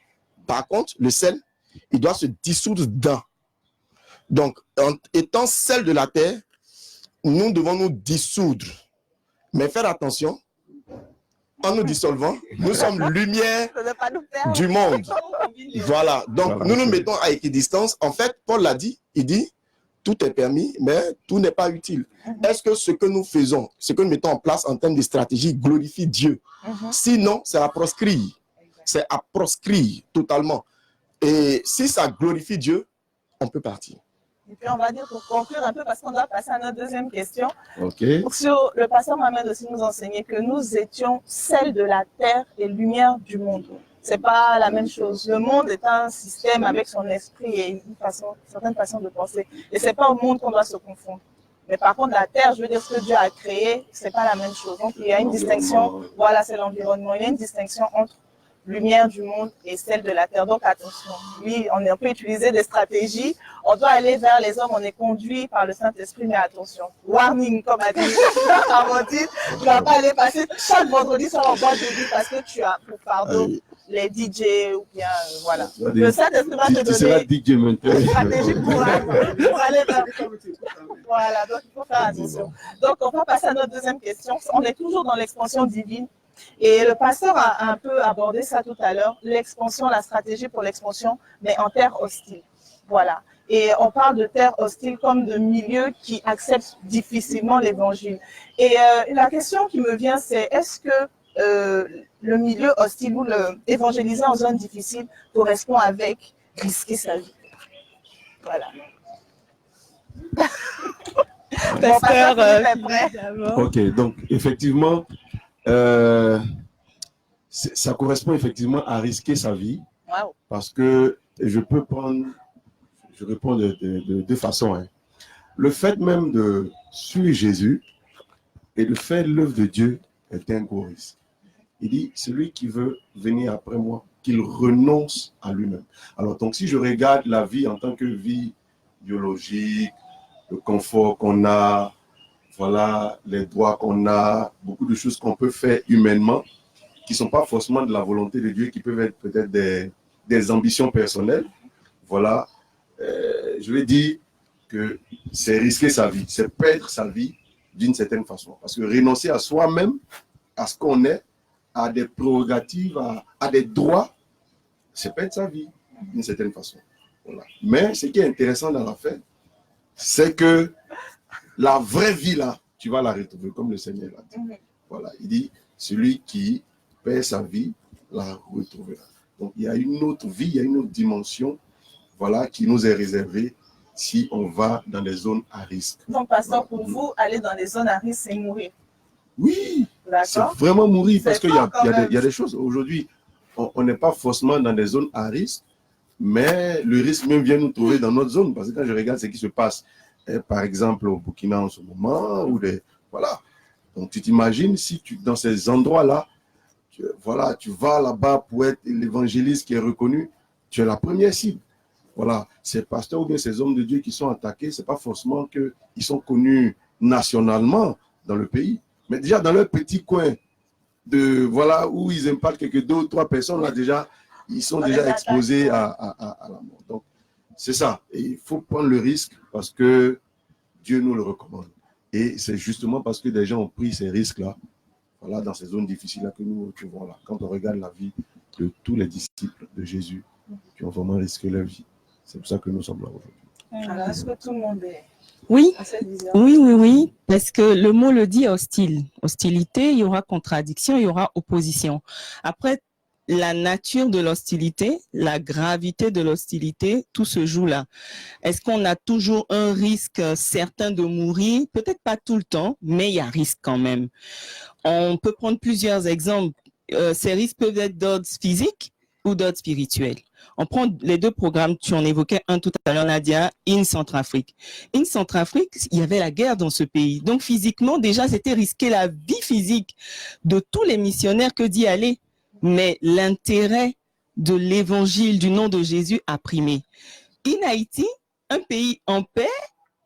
[SPEAKER 7] Par contre, le sel, il doit se dissoudre dans. Donc, en étant sel de la terre, nous devons nous dissoudre. Mais faire attention, en nous dissolvant, nous sommes lumière du monde. Voilà. Donc, nous nous mettons à équidistance. En fait, Paul l'a dit, il dit, tout est permis, mais tout n'est pas utile. Est-ce que ce que nous faisons, ce que nous mettons en place en termes de stratégie glorifie Dieu? Sinon, c'est à proscrire. C'est à proscrire totalement. Et si ça glorifie Dieu, on peut partir.
[SPEAKER 1] Et puis on va dire pour conclure un peu, parce qu'on doit passer à notre deuxième question.
[SPEAKER 4] Ok.
[SPEAKER 1] Sur le pasteur Mohamed aussi nous enseignait que nous étions celle de la terre et lumière du monde. C'est pas la même chose. Le monde est un système avec son esprit et une certaine façon de penser. Et c'est pas au monde qu'on doit se confondre. Mais par contre, la terre, je veux dire, ce que Dieu a créé, c'est pas la même chose. Donc, il y a une distinction. Voilà, c'est l'environnement. Il y a une distinction entre lumière du monde et celle de la terre. Donc, attention. Oui, on peut utiliser des stratégies. On doit aller vers les hommes. On est conduit par le Saint-Esprit, mais attention. Warning, comme a dit Amandine. Tu ne vas pas aller passer chaque vendredi sur la boîte de nuit parce que tu as, pour pardon, les DJ ou bien, voilà. Le Saint-Esprit va te donner une stratégie pour aller vers... Voilà, donc il faut faire attention. Donc, on va passer à notre deuxième question. On est toujours dans l'expansion divine. Et le pasteur a un peu abordé ça tout à l'heure, l'expansion, la stratégie pour l'expansion, mais en terre hostile. Voilà. Et on parle de terre hostile comme de milieu qui accepte difficilement l'évangile. Et la question qui me vient, c'est est-ce que le milieu hostile ou évangéliser en zone difficile correspond avec risquer sa vie? Voilà.
[SPEAKER 5] Pasteur,
[SPEAKER 4] ok, donc effectivement, ça correspond effectivement à risquer sa vie.
[SPEAKER 1] Wow.
[SPEAKER 4] Parce que je réponds de deux façons. Hein. Le fait même de suivre Jésus et de faire l'œuvre de Dieu est un gros risque. Il dit, celui qui veut venir après moi, qu'il renonce à lui-même. Alors, donc, si je regarde la vie en tant que vie biologique, le confort qu'on a, voilà, les droits qu'on a, beaucoup de choses qu'on peut faire humainement, qui ne sont pas forcément de la volonté de Dieu, qui peuvent être peut-être des ambitions personnelles. Voilà, je vais dire que c'est risquer sa vie, c'est perdre sa vie d'une certaine façon. Parce que renoncer à soi-même, à ce qu'on est, à des prérogatives, à des droits, c'est perdre sa vie d'une certaine façon. Voilà. Mais ce qui est intéressant dans l'affaire, c'est que la vraie vie là, tu vas la retrouver comme le Seigneur l'a dit. Voilà, il dit, celui qui perd sa vie la retrouvera. Donc il y a une autre vie, il y a une autre dimension, voilà, qui nous est réservée si on va dans des zones à risque.
[SPEAKER 1] Donc, pasteur, pour vous, aller dans les zones à risque, c'est mourir.
[SPEAKER 4] Oui, c'est
[SPEAKER 1] D'accord.
[SPEAKER 4] vraiment mourir parce
[SPEAKER 1] C'est
[SPEAKER 4] qu'il
[SPEAKER 1] fort quand même.
[SPEAKER 4] y a des choses. Aujourd'hui, on n'est pas forcément dans des zones à risque, mais le risque même vient nous trouver dans notre zone. Parce que quand je regarde ce qui se passe, par exemple au Burkina en ce moment, ou voilà. Donc tu t'imagines si dans ces endroits-là, voilà, tu vas là-bas pour être l'évangéliste qui est reconnu, tu es la première cible. Voilà, ces pasteurs ou bien ces hommes de Dieu qui sont attaqués, ce n'est pas forcément qu'ils sont connus nationalement dans le pays, mais déjà dans leur petit coin voilà, où ils impactent quelques 2 ou 3 personnes, là déjà, ils sont déjà exposés à la mort. Donc, c'est ça. Et il faut prendre le risque parce que Dieu nous le recommande. Et c'est justement parce que des gens ont pris ces risques-là, voilà, dans ces zones difficiles-là que nous nous retrouvons là. Quand on regarde la vie de tous les disciples de Jésus qui ont vraiment risqué leur vie, c'est pour ça que nous sommes là aujourd'hui.
[SPEAKER 1] Alors, est-ce que tout le monde est
[SPEAKER 5] Oui,
[SPEAKER 1] à cette vision?
[SPEAKER 5] oui, parce que le mot le dit hostile. Hostilité, il y aura contradiction, il y aura opposition. Après, la nature de l'hostilité, la gravité de l'hostilité, tout se joue là. Est-ce qu'on a toujours un risque certain de mourir? Peut-être pas tout le temps, mais il y a risque quand même. On peut prendre plusieurs exemples. Ces risques peuvent être d'ordre physique ou d'ordre spirituel. On prend les 2 programmes, tu en évoquais un tout à l'heure, Nadia, in Centrafrique. In Centrafrique, il y avait la guerre dans ce pays. Donc, physiquement, déjà, c'était risquer la vie physique de tous les missionnaires que d'y aller. Mais l'intérêt de l'évangile du nom de Jésus a primé. In Haïti, un pays en paix,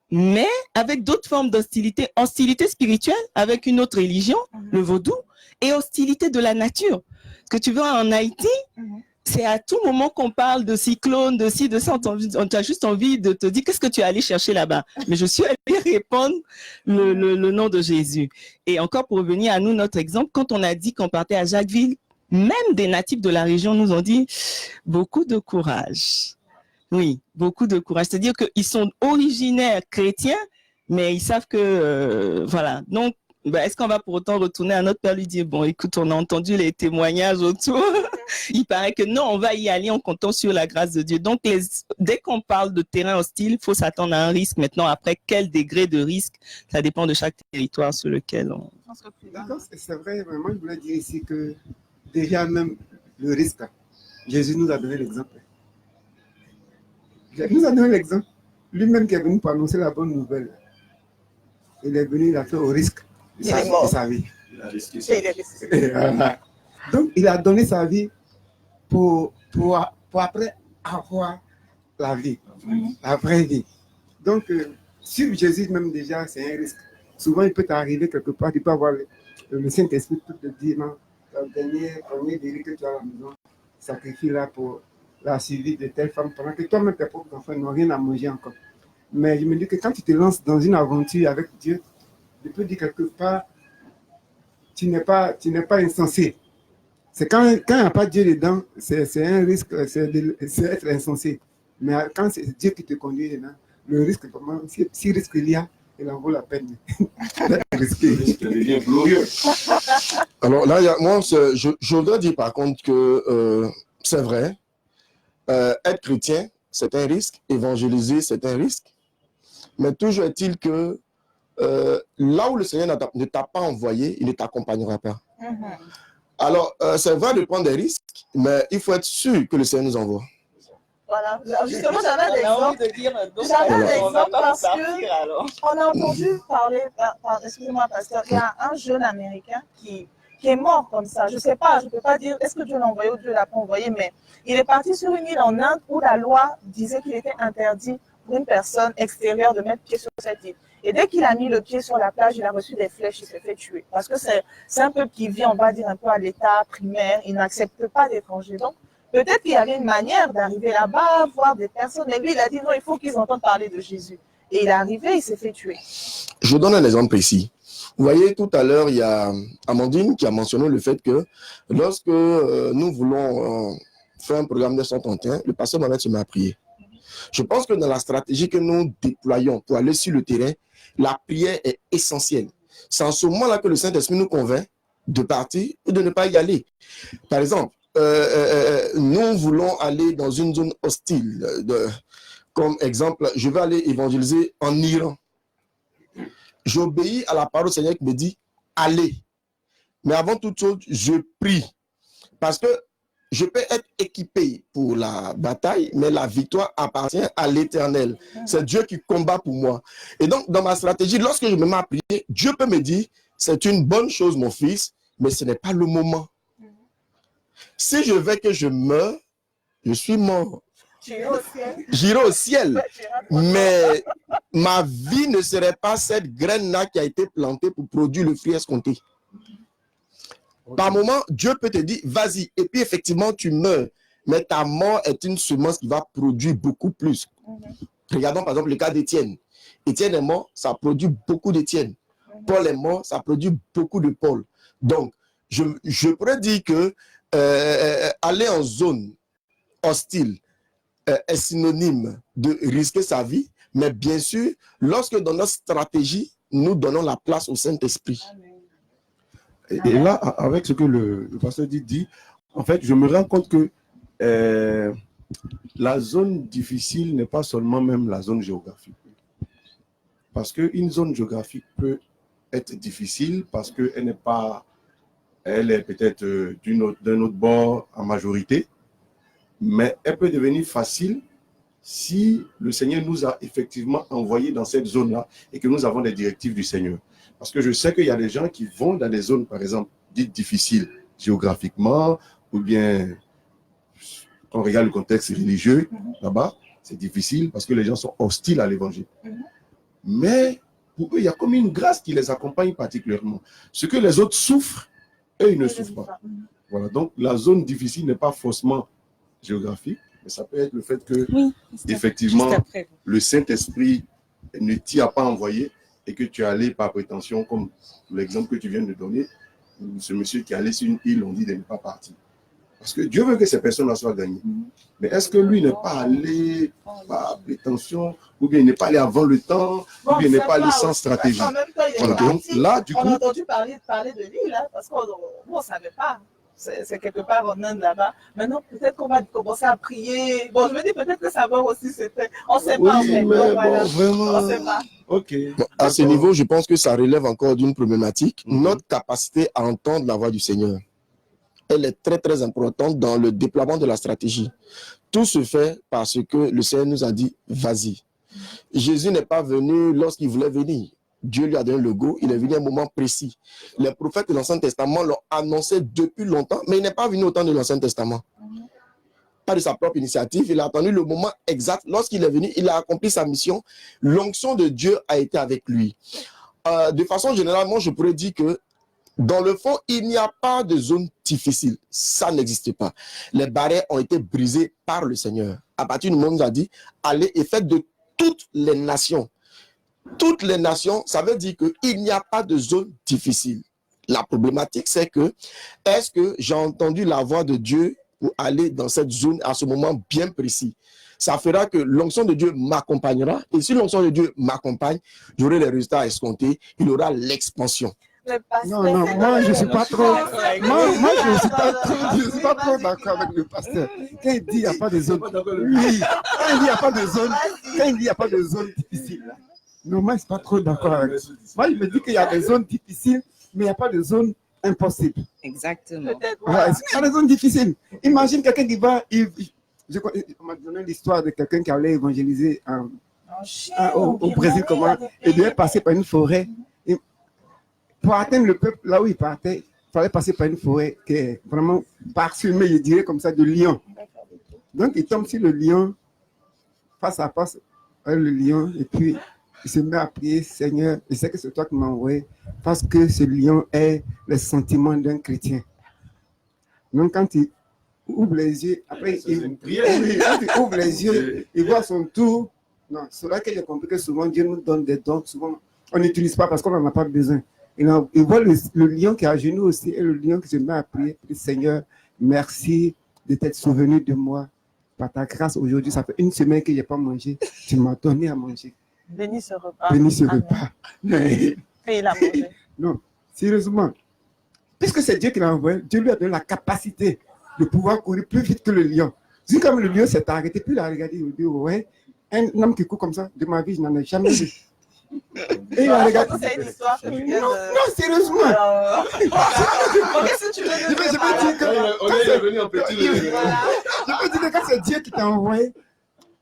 [SPEAKER 5] mais avec d'autres formes d'hostilité. Hostilité spirituelle avec une autre religion, le vaudou, et hostilité de la nature. Ce que tu vois en Haïti, c'est à tout moment qu'on parle de cyclone, de ci, de ça. On a juste envie de te dire qu'est-ce que tu es allé chercher là-bas. Mais je suis allée répandre le nom de Jésus. Et encore pour revenir à nous, notre exemple, quand on a dit qu'on partait à Jacquesville, même des natifs de la région nous ont dit beaucoup de courage. Oui, beaucoup de courage. C'est-à-dire qu'ils sont originaires chrétiens, mais ils savent que, voilà. Donc, est-ce qu'on va pour autant retourner à notre père lui dire, bon, écoute, on a entendu les témoignages autour. Il paraît que non, on va y aller en comptant sur la grâce de Dieu. Donc, dès qu'on parle de terrain hostile, il faut s'attendre à un risque. Maintenant, après, quel degré de risque, ça dépend de chaque territoire sur lequel on...
[SPEAKER 6] D'accord, c'est vrai. Vraiment, je voulais dire ici que déjà même le risque, Jésus nous a donné l'exemple. Il nous a donné l'exemple. Lui-même qui est venu pour annoncer la bonne nouvelle. Il est venu, il a fait au risque de sa vie.
[SPEAKER 4] Il a risqué
[SPEAKER 6] Voilà. Donc, il a donné sa vie pour après avoir la vie, la vraie vie. Donc, suivre Jésus même déjà, c'est un risque. Souvent, il peut t'arriver quelque part, tu peux avoir le Saint-Esprit pour te dire, non, le dernier délit que tu as à la maison, sacrifie-la pour la suivi de telle femme, pendant que toi-même, tes propres enfants n'ont rien à manger encore. Mais je me dis que quand tu te lances dans une aventure avec Dieu, je peux dire quelque part, tu n'es pas insensé. C'est quand il n'y a pas Dieu dedans, c'est un risque, c'est être insensé. Mais quand c'est Dieu qui te conduit dedans, le risque, vraiment, si risque il y a, il en vaut la peine d'être risqué.
[SPEAKER 4] devient glorieux.
[SPEAKER 7] Alors là, moi, je voudrais dire par contre que c'est vrai, être chrétien, c'est un risque, évangéliser, c'est un risque. Mais toujours est-il que là où le Seigneur ne t'a pas envoyé, il ne t'accompagnera pas. Alors, c'est vrai de prendre des risques, mais il faut être sûr que le Seigneur nous envoie.
[SPEAKER 1] Voilà, justement, j'avais l'exemple. J'avais l'exemple parce qu'on a entendu parler, excusez-moi, pasteur, il y a un jeune Américain qui est mort comme ça. Je ne sais pas, je ne peux pas dire est-ce que Dieu l'a envoyé ou Dieu ne l'a pas envoyé, mais il est parti sur une île en Inde où la loi disait qu'il était interdit pour une personne extérieure de mettre pied sur cette île. Et dès qu'il a mis le pied sur la plage, il a reçu des flèches, il s'est fait tuer. Parce que c'est un peuple qui vit, on va dire, un peu à l'état primaire, il n'accepte pas d'étrangers. Donc, peut-être qu'il y avait une manière d'arriver là-bas, voir des personnes. Mais lui, il a dit non, il faut qu'ils entendent parler de Jésus. Et il est arrivé, il s'est fait tuer.
[SPEAKER 7] Je donne un exemple précis. Vous voyez, tout à l'heure, il y a Amandine qui a mentionné le fait que lorsque nous voulons faire un programme de 131, le pasteur Mohamed se met à prier. Je pense que dans la stratégie que nous déployons pour aller sur le terrain, la prière est essentielle. C'est en ce moment-là que le Saint-Esprit nous convainc de partir ou de ne pas y aller. Par exemple, nous voulons aller dans une zone hostile. Comme exemple, je vais aller évangéliser en Iran. J'obéis à la parole du Seigneur qui me dit, allez. Mais avant toute chose, je prie. Parce que je peux être équipé pour la bataille, mais la victoire appartient à l'Éternel. C'est Dieu qui combat pour moi. Et donc, dans ma stratégie, lorsque je me mets à prier, Dieu peut me dire, c'est une bonne chose, mon fils, mais ce n'est pas le moment. Si je veux que je meure, je suis mort. J'irai au ciel. Mais ma vie ne serait pas cette graine-là qui a été plantée pour produire le fruit escompté. Par moment, Dieu peut te dire, vas-y. Et puis, effectivement, tu meurs. Mais ta mort est une semence qui va produire beaucoup plus. Regardons, par exemple, le cas d'Étienne. Étienne est mort, ça produit beaucoup d'Étienne. Paul est mort, ça produit beaucoup de Paul. Donc, je pourrais dire que aller en zone hostile est synonyme de risquer sa vie. Mais bien sûr, lorsque dans notre stratégie, nous donnons la place au Saint-Esprit.
[SPEAKER 4] Et là, avec ce que le pasteur dit, en fait, je me rends compte que la zone difficile n'est pas seulement même la zone géographique. Parce qu'une zone géographique peut être difficile parce qu'elle n'est pas, elle est peut-être d'un autre bord en majorité, mais elle peut devenir facile si le Seigneur nous a effectivement envoyés dans cette zone-là et que nous avons des directives du Seigneur. Parce que je sais qu'il y a des gens qui vont dans des zones, par exemple, dites difficiles géographiquement, ou bien, quand on regarde le contexte religieux, là-bas, c'est difficile parce que les gens sont hostiles à l'évangile. Mais pour eux, il y a comme une grâce qui les accompagne particulièrement. Ce que les autres souffrent, eux, ils ne souffrent pas. Voilà, donc la zone difficile n'est pas forcément géographique, mais ça peut être le fait que, effectivement, le Saint-Esprit ne t'y a pas envoyé et que tu es allé par prétention, comme l'exemple que tu viens de donner, ce monsieur qui est allé sur une île, on dit de ne pas partir. Parce que Dieu veut que ces personnes-là soient gagnées. Mais est-ce que lui n'est pas allé par prétention, ou bien il n'est pas allé avant le temps, ou bien il n'est pas allé sans stratégie?
[SPEAKER 1] Voilà.
[SPEAKER 4] Donc là, du coup...
[SPEAKER 1] On a entendu parler de lui, là, parce qu'on ne savait pas. C'est quelque part en Inde là-bas. Maintenant, peut-être qu'on va commencer à prier. Bon, je me dis peut-être que ça va aussi, c'était... On ne sait pas, en fait.
[SPEAKER 4] Mais
[SPEAKER 1] Donc, voilà.
[SPEAKER 4] vraiment...
[SPEAKER 1] On ne sait pas.
[SPEAKER 4] Ok.
[SPEAKER 7] Bon, à ce niveau, je pense que ça relève encore d'une problématique. Notre capacité à entendre la voix du Seigneur, elle est très, très importante dans le déploiement de la stratégie. Tout se fait parce que le Seigneur nous a dit, vas-y. Jésus n'est pas venu lorsqu'il voulait venir. Dieu lui a donné le go, il est venu à un moment précis. Les prophètes de l'Ancien Testament l'ont annoncé depuis longtemps, mais il n'est pas venu au temps de l'Ancien Testament. Pas de sa propre initiative, il a attendu le moment exact. Lorsqu'il est venu, il a accompli sa mission. L'onction de Dieu a été avec lui. De façon générale, moi, je pourrais dire que dans le fond, il n'y a pas de zone difficile. Ça n'existe pas. Les barrières ont été brisées par le Seigneur. À partir du moment où il nous a dit, allez et faites de toutes les nations. Toutes les nations, ça veut dire qu'il n'y a pas de zone difficile. La problématique, c'est que, est-ce que j'ai entendu la voix de Dieu pour aller dans cette zone à ce moment bien précis? Ça fera que l'onction de Dieu m'accompagnera. Et si l'onction de Dieu m'accompagne, j'aurai les résultats escomptés. Il y aura l'expansion.
[SPEAKER 6] Non, moi je ne suis pas trop. Moi, je ne suis pas trop d'accord avec le pasteur. Quand il dit qu'il n'y a pas de zone. Oui, quand il dit qu'il n'y a pas de zone, quand il dit qu'il n'y a pas de zone difficile. Non, moi, je ne suis pas trop d'accord avec ça. Moi, je me dis qu'il y a des zones difficiles, mais il n'y a pas de zone impossible.
[SPEAKER 5] Exactement.
[SPEAKER 6] Voilà, il y a des zones difficiles. Imagine quelqu'un qui va. On m'a donné l'histoire de quelqu'un qui allait évangéliser au Brésil, comment il devait passer par une forêt. Et pour atteindre le peuple, là où il partait, il fallait passer par une forêt qui est vraiment parsemée, je dirais comme ça, de lions. Donc, il tombe sur le lion face à face. le lion, et puis il se met à prier, Seigneur, je sais que c'est toi qui m'as envoyé, parce que ce lion est le sentiment d'un chrétien. Donc quand il ouvre les yeux, après
[SPEAKER 4] C'est une prière.
[SPEAKER 6] quand il ouvre les yeux, il voit son tour. Non, c'est là que j'ai compris que souvent Dieu nous donne des dons, souvent on n'utilise pas parce qu'on n'en a pas besoin. Il voit le lion qui est à genoux aussi, et le lion qui se met à prier, Seigneur, merci de t'être souvenu de moi. Par ta grâce, aujourd'hui, ça fait une semaine que je n'ai pas mangé. Tu m'as donné à manger.
[SPEAKER 1] Bénis ce repas.
[SPEAKER 6] Bénis ce
[SPEAKER 1] Amen.
[SPEAKER 6] repas.
[SPEAKER 1] Et il a mangé.
[SPEAKER 6] Non, sérieusement. Puisque c'est Dieu qui l'a envoyé, Dieu lui a donné la capacité de pouvoir courir plus vite que le lion. C'est comme le lion s'est arrêté, puis il a regardé, il a dit, ouais, un homme qui court comme ça, de ma vie, je n'en ai jamais vu. Et il a regardé.
[SPEAKER 1] C'est une histoire.
[SPEAKER 6] Non, sérieusement.
[SPEAKER 1] Alors, qu'est-ce que tu veux
[SPEAKER 6] Je peux dire que
[SPEAKER 4] On est revenu en petit.
[SPEAKER 6] je peux dire que quand c'est Dieu qui t'a envoyé,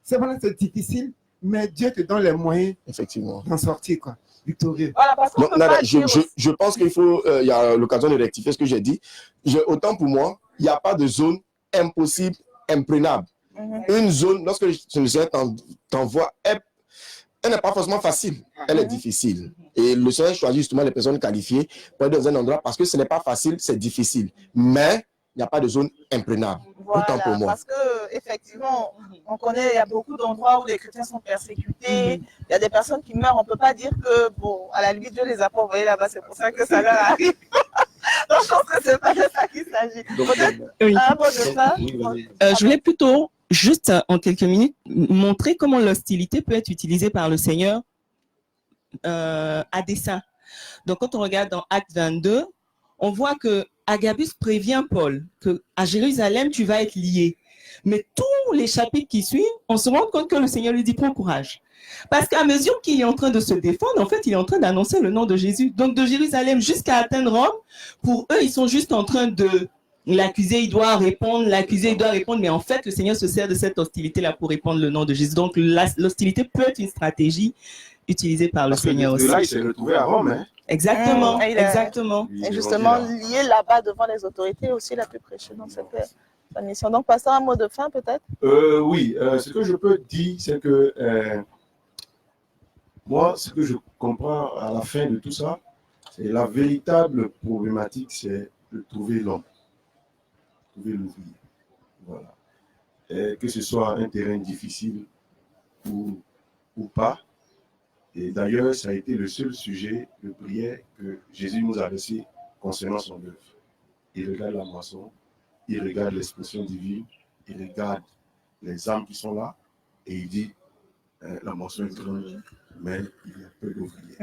[SPEAKER 6] c'est vrai, c'est difficile, mais Dieu te donne les moyens
[SPEAKER 7] Effectivement.
[SPEAKER 6] d'en sortir, quoi. Victorieux.
[SPEAKER 1] Voilà, parce qu'on
[SPEAKER 7] Donc,
[SPEAKER 1] peut
[SPEAKER 7] Nada,
[SPEAKER 1] pas dire aussi.
[SPEAKER 7] je pense qu'il faut, il y a l'occasion de rectifier ce que j'ai dit. Autant pour moi, il n'y a pas de zone impossible, imprenable. Une zone, lorsque le Seigneur t'envoie, elle n'est pas forcément facile, elle est difficile. Et le Seigneur choisit justement les personnes qualifiées pour être dans un endroit parce que ce n'est pas facile, c'est difficile. Mais il n'y a pas de zone imprenable. Autant pour
[SPEAKER 1] Voilà,
[SPEAKER 7] moi.
[SPEAKER 1] parce que effectivement, on connaît, il y a beaucoup d'endroits où les chrétiens sont persécutés, il y a des personnes qui meurent, on ne peut pas dire que, bon, à la limite, Dieu les a pas envoyés là-bas, c'est pour ça que ça leur arrive. Donc, je pense que ce n'est pas de ça qu'il s'agit. Peut-être
[SPEAKER 5] Oui.
[SPEAKER 1] un mot de ça.
[SPEAKER 5] Je voulais plutôt, juste en quelques minutes, montrer comment l'hostilité peut être utilisée par le Seigneur à dessein. Donc, quand on regarde dans Acte 22, on voit que Agabus prévient Paul qu'à Jérusalem, tu vas être lié. Mais tous les chapitres qui suivent, on se rend compte que le Seigneur lui dit, prends courage. Parce qu'à mesure qu'il est en train de se défendre, en fait, il est en train d'annoncer le nom de Jésus. Donc, de Jérusalem jusqu'à atteindre Rome, pour eux, ils sont juste en train de l'accuser, il doit répondre, l'accuser, il doit répondre. Mais en fait, le Seigneur se sert de cette hostilité-là pour répondre le nom de Jésus. Donc, l'hostilité peut être une stratégie utilisée par le
[SPEAKER 4] Parce que
[SPEAKER 5] Seigneur aussi.
[SPEAKER 4] là, il s'est retrouvé à Rome. Hein.
[SPEAKER 5] Exactement,
[SPEAKER 1] Et il a-
[SPEAKER 5] exactement.
[SPEAKER 1] Et justement, lié là-bas devant les autorités aussi, il a pu prêcher dans cette mission. Donc, pasteur, un mot de fin peut-être?
[SPEAKER 4] Oui, ce que je peux dire, c'est que moi, ce que je comprends à la fin de tout ça, c'est la véritable problématique, c'est de trouver l'homme, trouver l'ouvrier. Voilà. Et que ce soit un terrain difficile ou pas. Et d'ailleurs, ça a été le seul sujet de prière que Jésus nous a laissé concernant son œuvre. Il regarde la moisson, il regarde l'expression divine, il regarde les âmes qui sont là, et il dit, la moisson est grande, mais il y a peu d'ouvriers.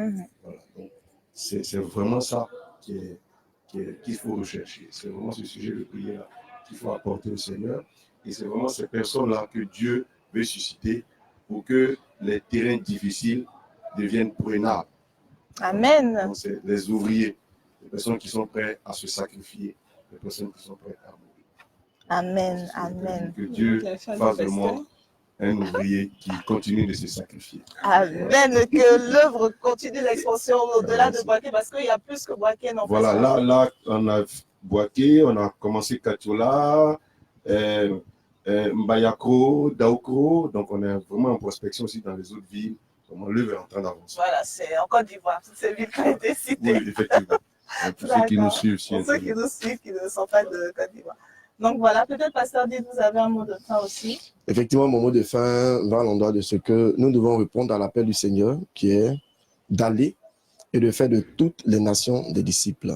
[SPEAKER 4] Voilà. Donc, c'est vraiment ça qu'il faut rechercher. C'est vraiment ce sujet de prière qu'il faut apporter au Seigneur. Et c'est vraiment ces personnes-là que Dieu veut susciter pour que les terrains difficiles deviennent prenables.
[SPEAKER 1] Amen.
[SPEAKER 4] Donc, c'est les ouvriers, les personnes qui sont prêtes à se sacrifier, les personnes qui sont prêtes à mourir.
[SPEAKER 1] Amen. Amen.
[SPEAKER 4] Que Dieu fasse de moi un ouvrier qui continue de se sacrifier.
[SPEAKER 1] Amen. Que l'œuvre continue l'expansion au-delà de Boaké, parce qu'il y a plus que Boaké.
[SPEAKER 4] Voilà, là, on a Boaké, on a commencé Katola, Mbayako, Daokro, donc on est vraiment en prospection aussi dans les autres villes. Comment l'œuvre est en train d'avancer.
[SPEAKER 1] Voilà, c'est en Côte d'Ivoire, toutes ces villes qui ont été citées.
[SPEAKER 4] Oui, effectivement. Pour ceux qui nous suivent.
[SPEAKER 1] Pour ceux qui nous suivent, qui ne sont pas de Côte d'Ivoire. Donc voilà, peut-être, Pasteur Did, vous avez un mot de fin aussi.
[SPEAKER 7] Effectivement, mon mot de fin va à l'endroit de ce que nous devons répondre à l'appel du Seigneur, qui est d'aller et de faire de toutes les nations des disciples.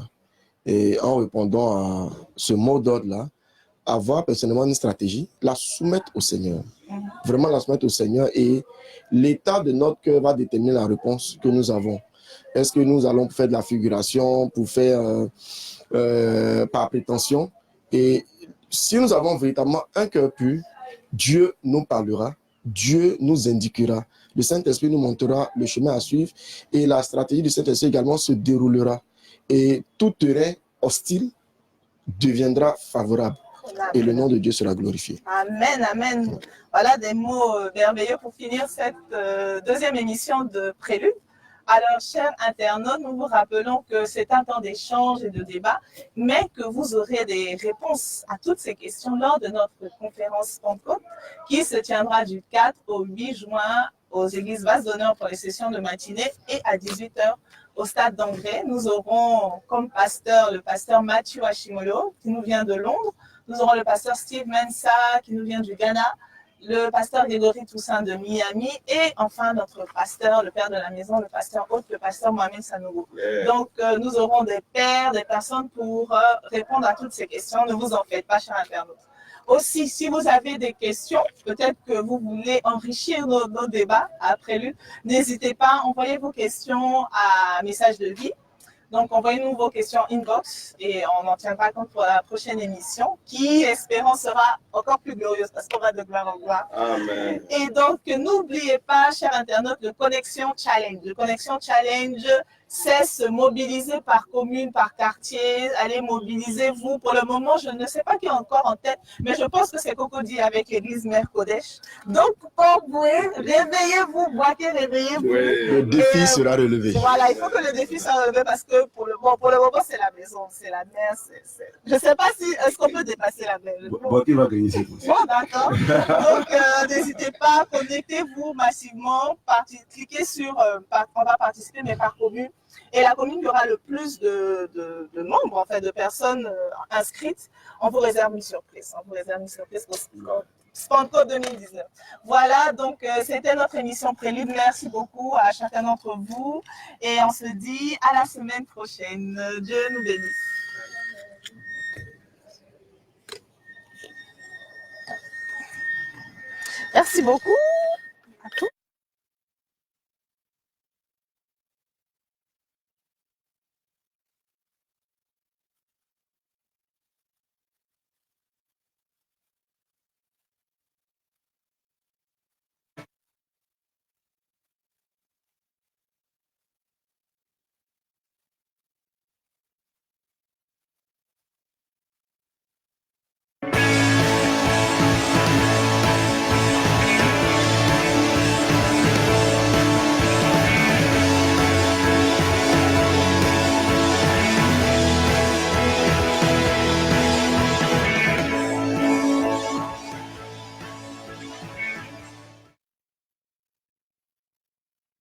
[SPEAKER 7] Et en répondant à ce mot d'ordre-là, avoir personnellement une stratégie, la soumettre au Seigneur. Vraiment la soumettre au Seigneur, et l'état de notre cœur va déterminer la réponse que nous avons. Est-ce que nous allons faire de la figuration, pour faire par prétention? Et si nous avons véritablement un cœur pur, Dieu nous parlera, Dieu nous indiquera. Le Saint-Esprit nous montrera le chemin à suivre, et la stratégie du Saint-Esprit également se déroulera. Et tout terrain hostile deviendra favorable. Et le nom de Dieu sera glorifié.
[SPEAKER 1] Amen, amen. Voilà des mots merveilleux pour finir cette deuxième émission de Prélude. Alors, chers internautes, nous vous rappelons que c'est un temps d'échange et de débat, mais que vous aurez des réponses à toutes ces questions lors de notre conférence Pentecôte qui se tiendra du 4 au 8 juin aux églises basses d'honneur pour les sessions de matinée et à 18h au stade d'Angrais. Nous aurons comme pasteur le pasteur Mathieu Ashimolo qui nous vient de Londres. Nous aurons le pasteur Steve Mensah qui nous vient du Ghana, le pasteur Grégory Toussaint de Miami et enfin notre pasteur, le père de la maison, le pasteur hôte, le pasteur Mohamed Sanogo. Donc nous aurons des pères, des personnes pour répondre à toutes ces questions. Ne vous en faites pas, chers internautes. Aussi, si vous avez des questions, peut-être que vous voulez enrichir nos débats à Prélude, n'hésitez pas, envoyez vos questions à Message de Vie. Donc, envoyez-nous vos questions inbox et on en tiendra compte pour la prochaine émission qui, espérons, sera encore plus glorieuse parce qu'on va de gloire en gloire.
[SPEAKER 7] Amen.
[SPEAKER 1] Et donc, n'oubliez pas, chers internautes, le Connexion Challenge. Le Connexion Challenge, c'est se mobiliser par commune, par quartier. Allez, mobilisez-vous. Pour le moment, je ne sais pas qui est encore en tête, mais je pense que c'est Cocody avec l'église Mère Kodesh. Donc, réveillez-vous, boitez, réveillez-vous.
[SPEAKER 7] Oui, le défi sera relevé.
[SPEAKER 1] Voilà, il faut que le défi soit relevé parce que pour le moment, c'est la maison, c'est la mer. Je ne sais pas si, est-ce qu'on peut dépasser la mer?
[SPEAKER 4] Boaké va gagner cette fois-ci.
[SPEAKER 1] Bon, d'accord. Donc, n'hésitez pas, connectez-vous massivement, cliquez sur, on va participer, mais par commune. Et la commune qui aura le plus de membres, en fait, de personnes inscrites, on vous réserve une surprise. On vous réserve une surprise pour Spanco 2019. Voilà, donc c'était notre émission Prélude. Merci beaucoup à chacun d'entre vous. Et on se dit à la semaine prochaine. Dieu nous bénisse. Merci beaucoup à tous.